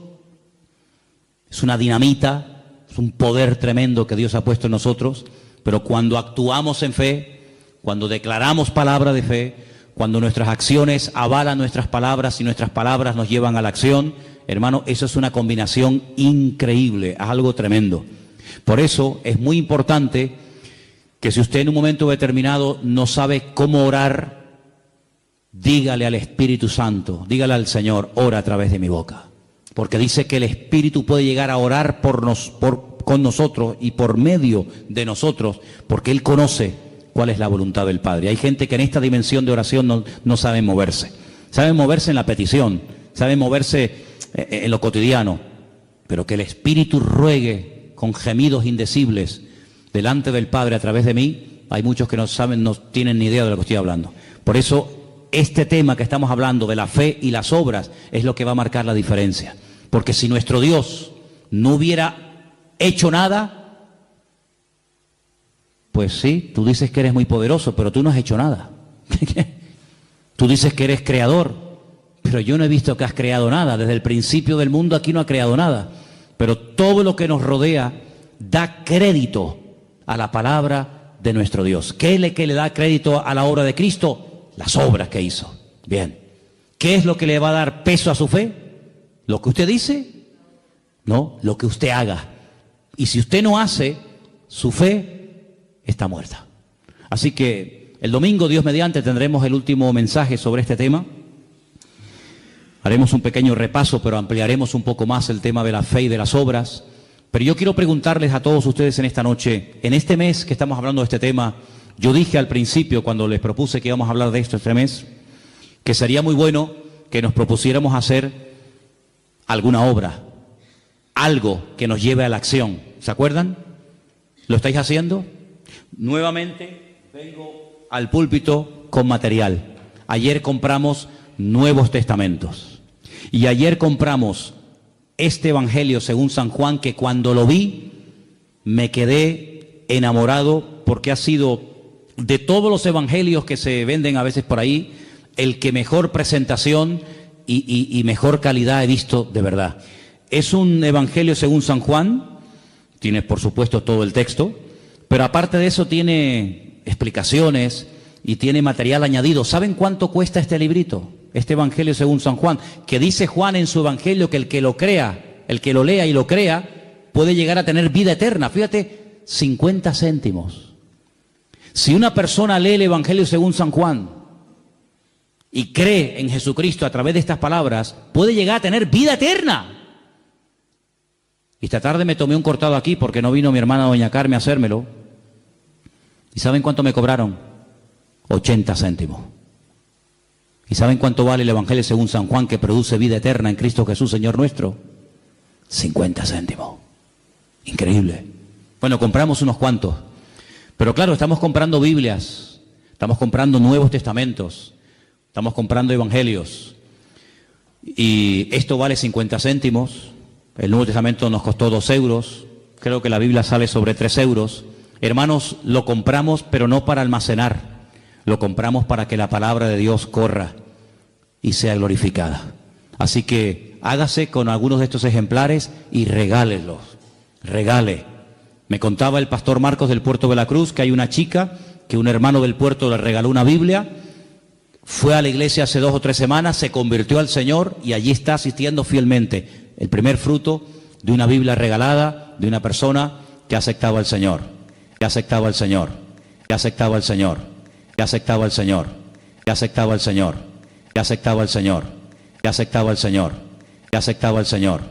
Es una dinamita, es un poder tremendo que Dios ha puesto en nosotros. Pero cuando actuamos en fe, cuando declaramos palabra de fe, cuando nuestras acciones avalan nuestras palabras y nuestras palabras nos llevan a la acción, hermano, eso es una combinación increíble, es algo tremendo. Por eso es muy importante que si usted en un momento determinado no sabe cómo orar, dígale al Espíritu Santo, dígale al Señor, ora a través de mi boca. Porque dice que el Espíritu puede llegar a orar con nosotros y por medio de nosotros, porque Él conoce cuál es la voluntad del Padre. Hay gente que en esta dimensión de oración no sabe moverse. Sabe moverse en la petición, sabe moverse en lo cotidiano, pero que el Espíritu ruegue con gemidos indecibles delante del Padre a través de mí, hay muchos que no saben, no tienen ni idea de lo que estoy hablando. Por eso, este tema que estamos hablando de la fe y las obras es lo que va a marcar la diferencia. Porque si nuestro Dios no hubiera hecho nada, pues sí, tú dices que eres muy poderoso, pero tú no has hecho nada. Tú dices que eres creador, pero yo no he visto que has creado nada. Desde el principio del mundo aquí no ha creado nada. Pero todo lo que nos rodea da crédito a la palabra de nuestro Dios. ¿Qué es lo que le da crédito a la obra de Cristo? Las obras que hizo. Bien. ¿Qué es lo que le va a dar peso a su fe? ¿Lo que usted dice? No, lo que usted haga. Y si usted no hace, su fe está muerta. Así que el domingo, Dios mediante, tendremos el último mensaje sobre este tema. Haremos un pequeño repaso, pero ampliaremos un poco más el tema de la fe y de las obras. Pero yo quiero preguntarles a todos ustedes en esta noche, en este mes que estamos hablando de este tema, yo dije al principio, cuando les propuse que íbamos a hablar de esto este mes, que sería muy bueno que nos propusiéramos hacer alguna obra, algo que nos lleve a la acción. ¿Se acuerdan? ¿Lo estáis haciendo? Nuevamente vengo al púlpito con material. Ayer compramos Nuevos Testamentos. Y ayer compramos este Evangelio según San Juan, que cuando lo vi me quedé enamorado, porque ha sido de todos los evangelios que se venden a veces por ahí, el que mejor presentación y mejor calidad he visto de verdad. Es un Evangelio según San Juan, tiene por supuesto todo el texto, pero aparte de eso tiene explicaciones y tiene material añadido. ¿Saben cuánto cuesta este librito? Este Evangelio según San Juan, que dice Juan en su Evangelio que el que lo crea, el que lo lea y lo crea, puede llegar a tener vida eterna. Fíjate, 50 céntimos. Si una persona lee el Evangelio según San Juan y cree en Jesucristo a través de estas palabras, puede llegar a tener vida eterna. Y esta tarde me tomé un cortado aquí porque no vino mi hermana doña Carmen a hacérmelo. ¿Y saben cuánto me cobraron? 80 céntimos. ¿Y saben cuánto vale el Evangelio según San Juan, que produce vida eterna en Cristo Jesús, Señor nuestro? 50 céntimos. Increíble. Bueno, compramos unos cuantos. Pero claro, estamos comprando Biblias, estamos comprando Nuevos Testamentos, estamos comprando Evangelios. Y esto vale 50 céntimos. El Nuevo Testamento nos costó 2 euros. Creo que la Biblia sale sobre 3 euros. Hermanos, lo compramos, pero no para almacenar. Lo compramos para que la palabra de Dios corra y sea glorificada. Así que hágase con algunos de estos ejemplares y regálenlos. Regale. Me contaba el pastor Marcos del Puerto de la Cruz que hay una chica que un hermano del puerto le regaló una Biblia, fue a la iglesia hace 2 o 3 semanas, se convirtió al Señor y allí está asistiendo fielmente. El primer fruto de una Biblia regalada de una persona que ha aceptado al Señor, que ha aceptado al Señor, que ha aceptado al Señor, que ha aceptado al Señor, que ha aceptado al Señor, que ha aceptado al Señor, que ha aceptado al Señor, que ha aceptado al Señor.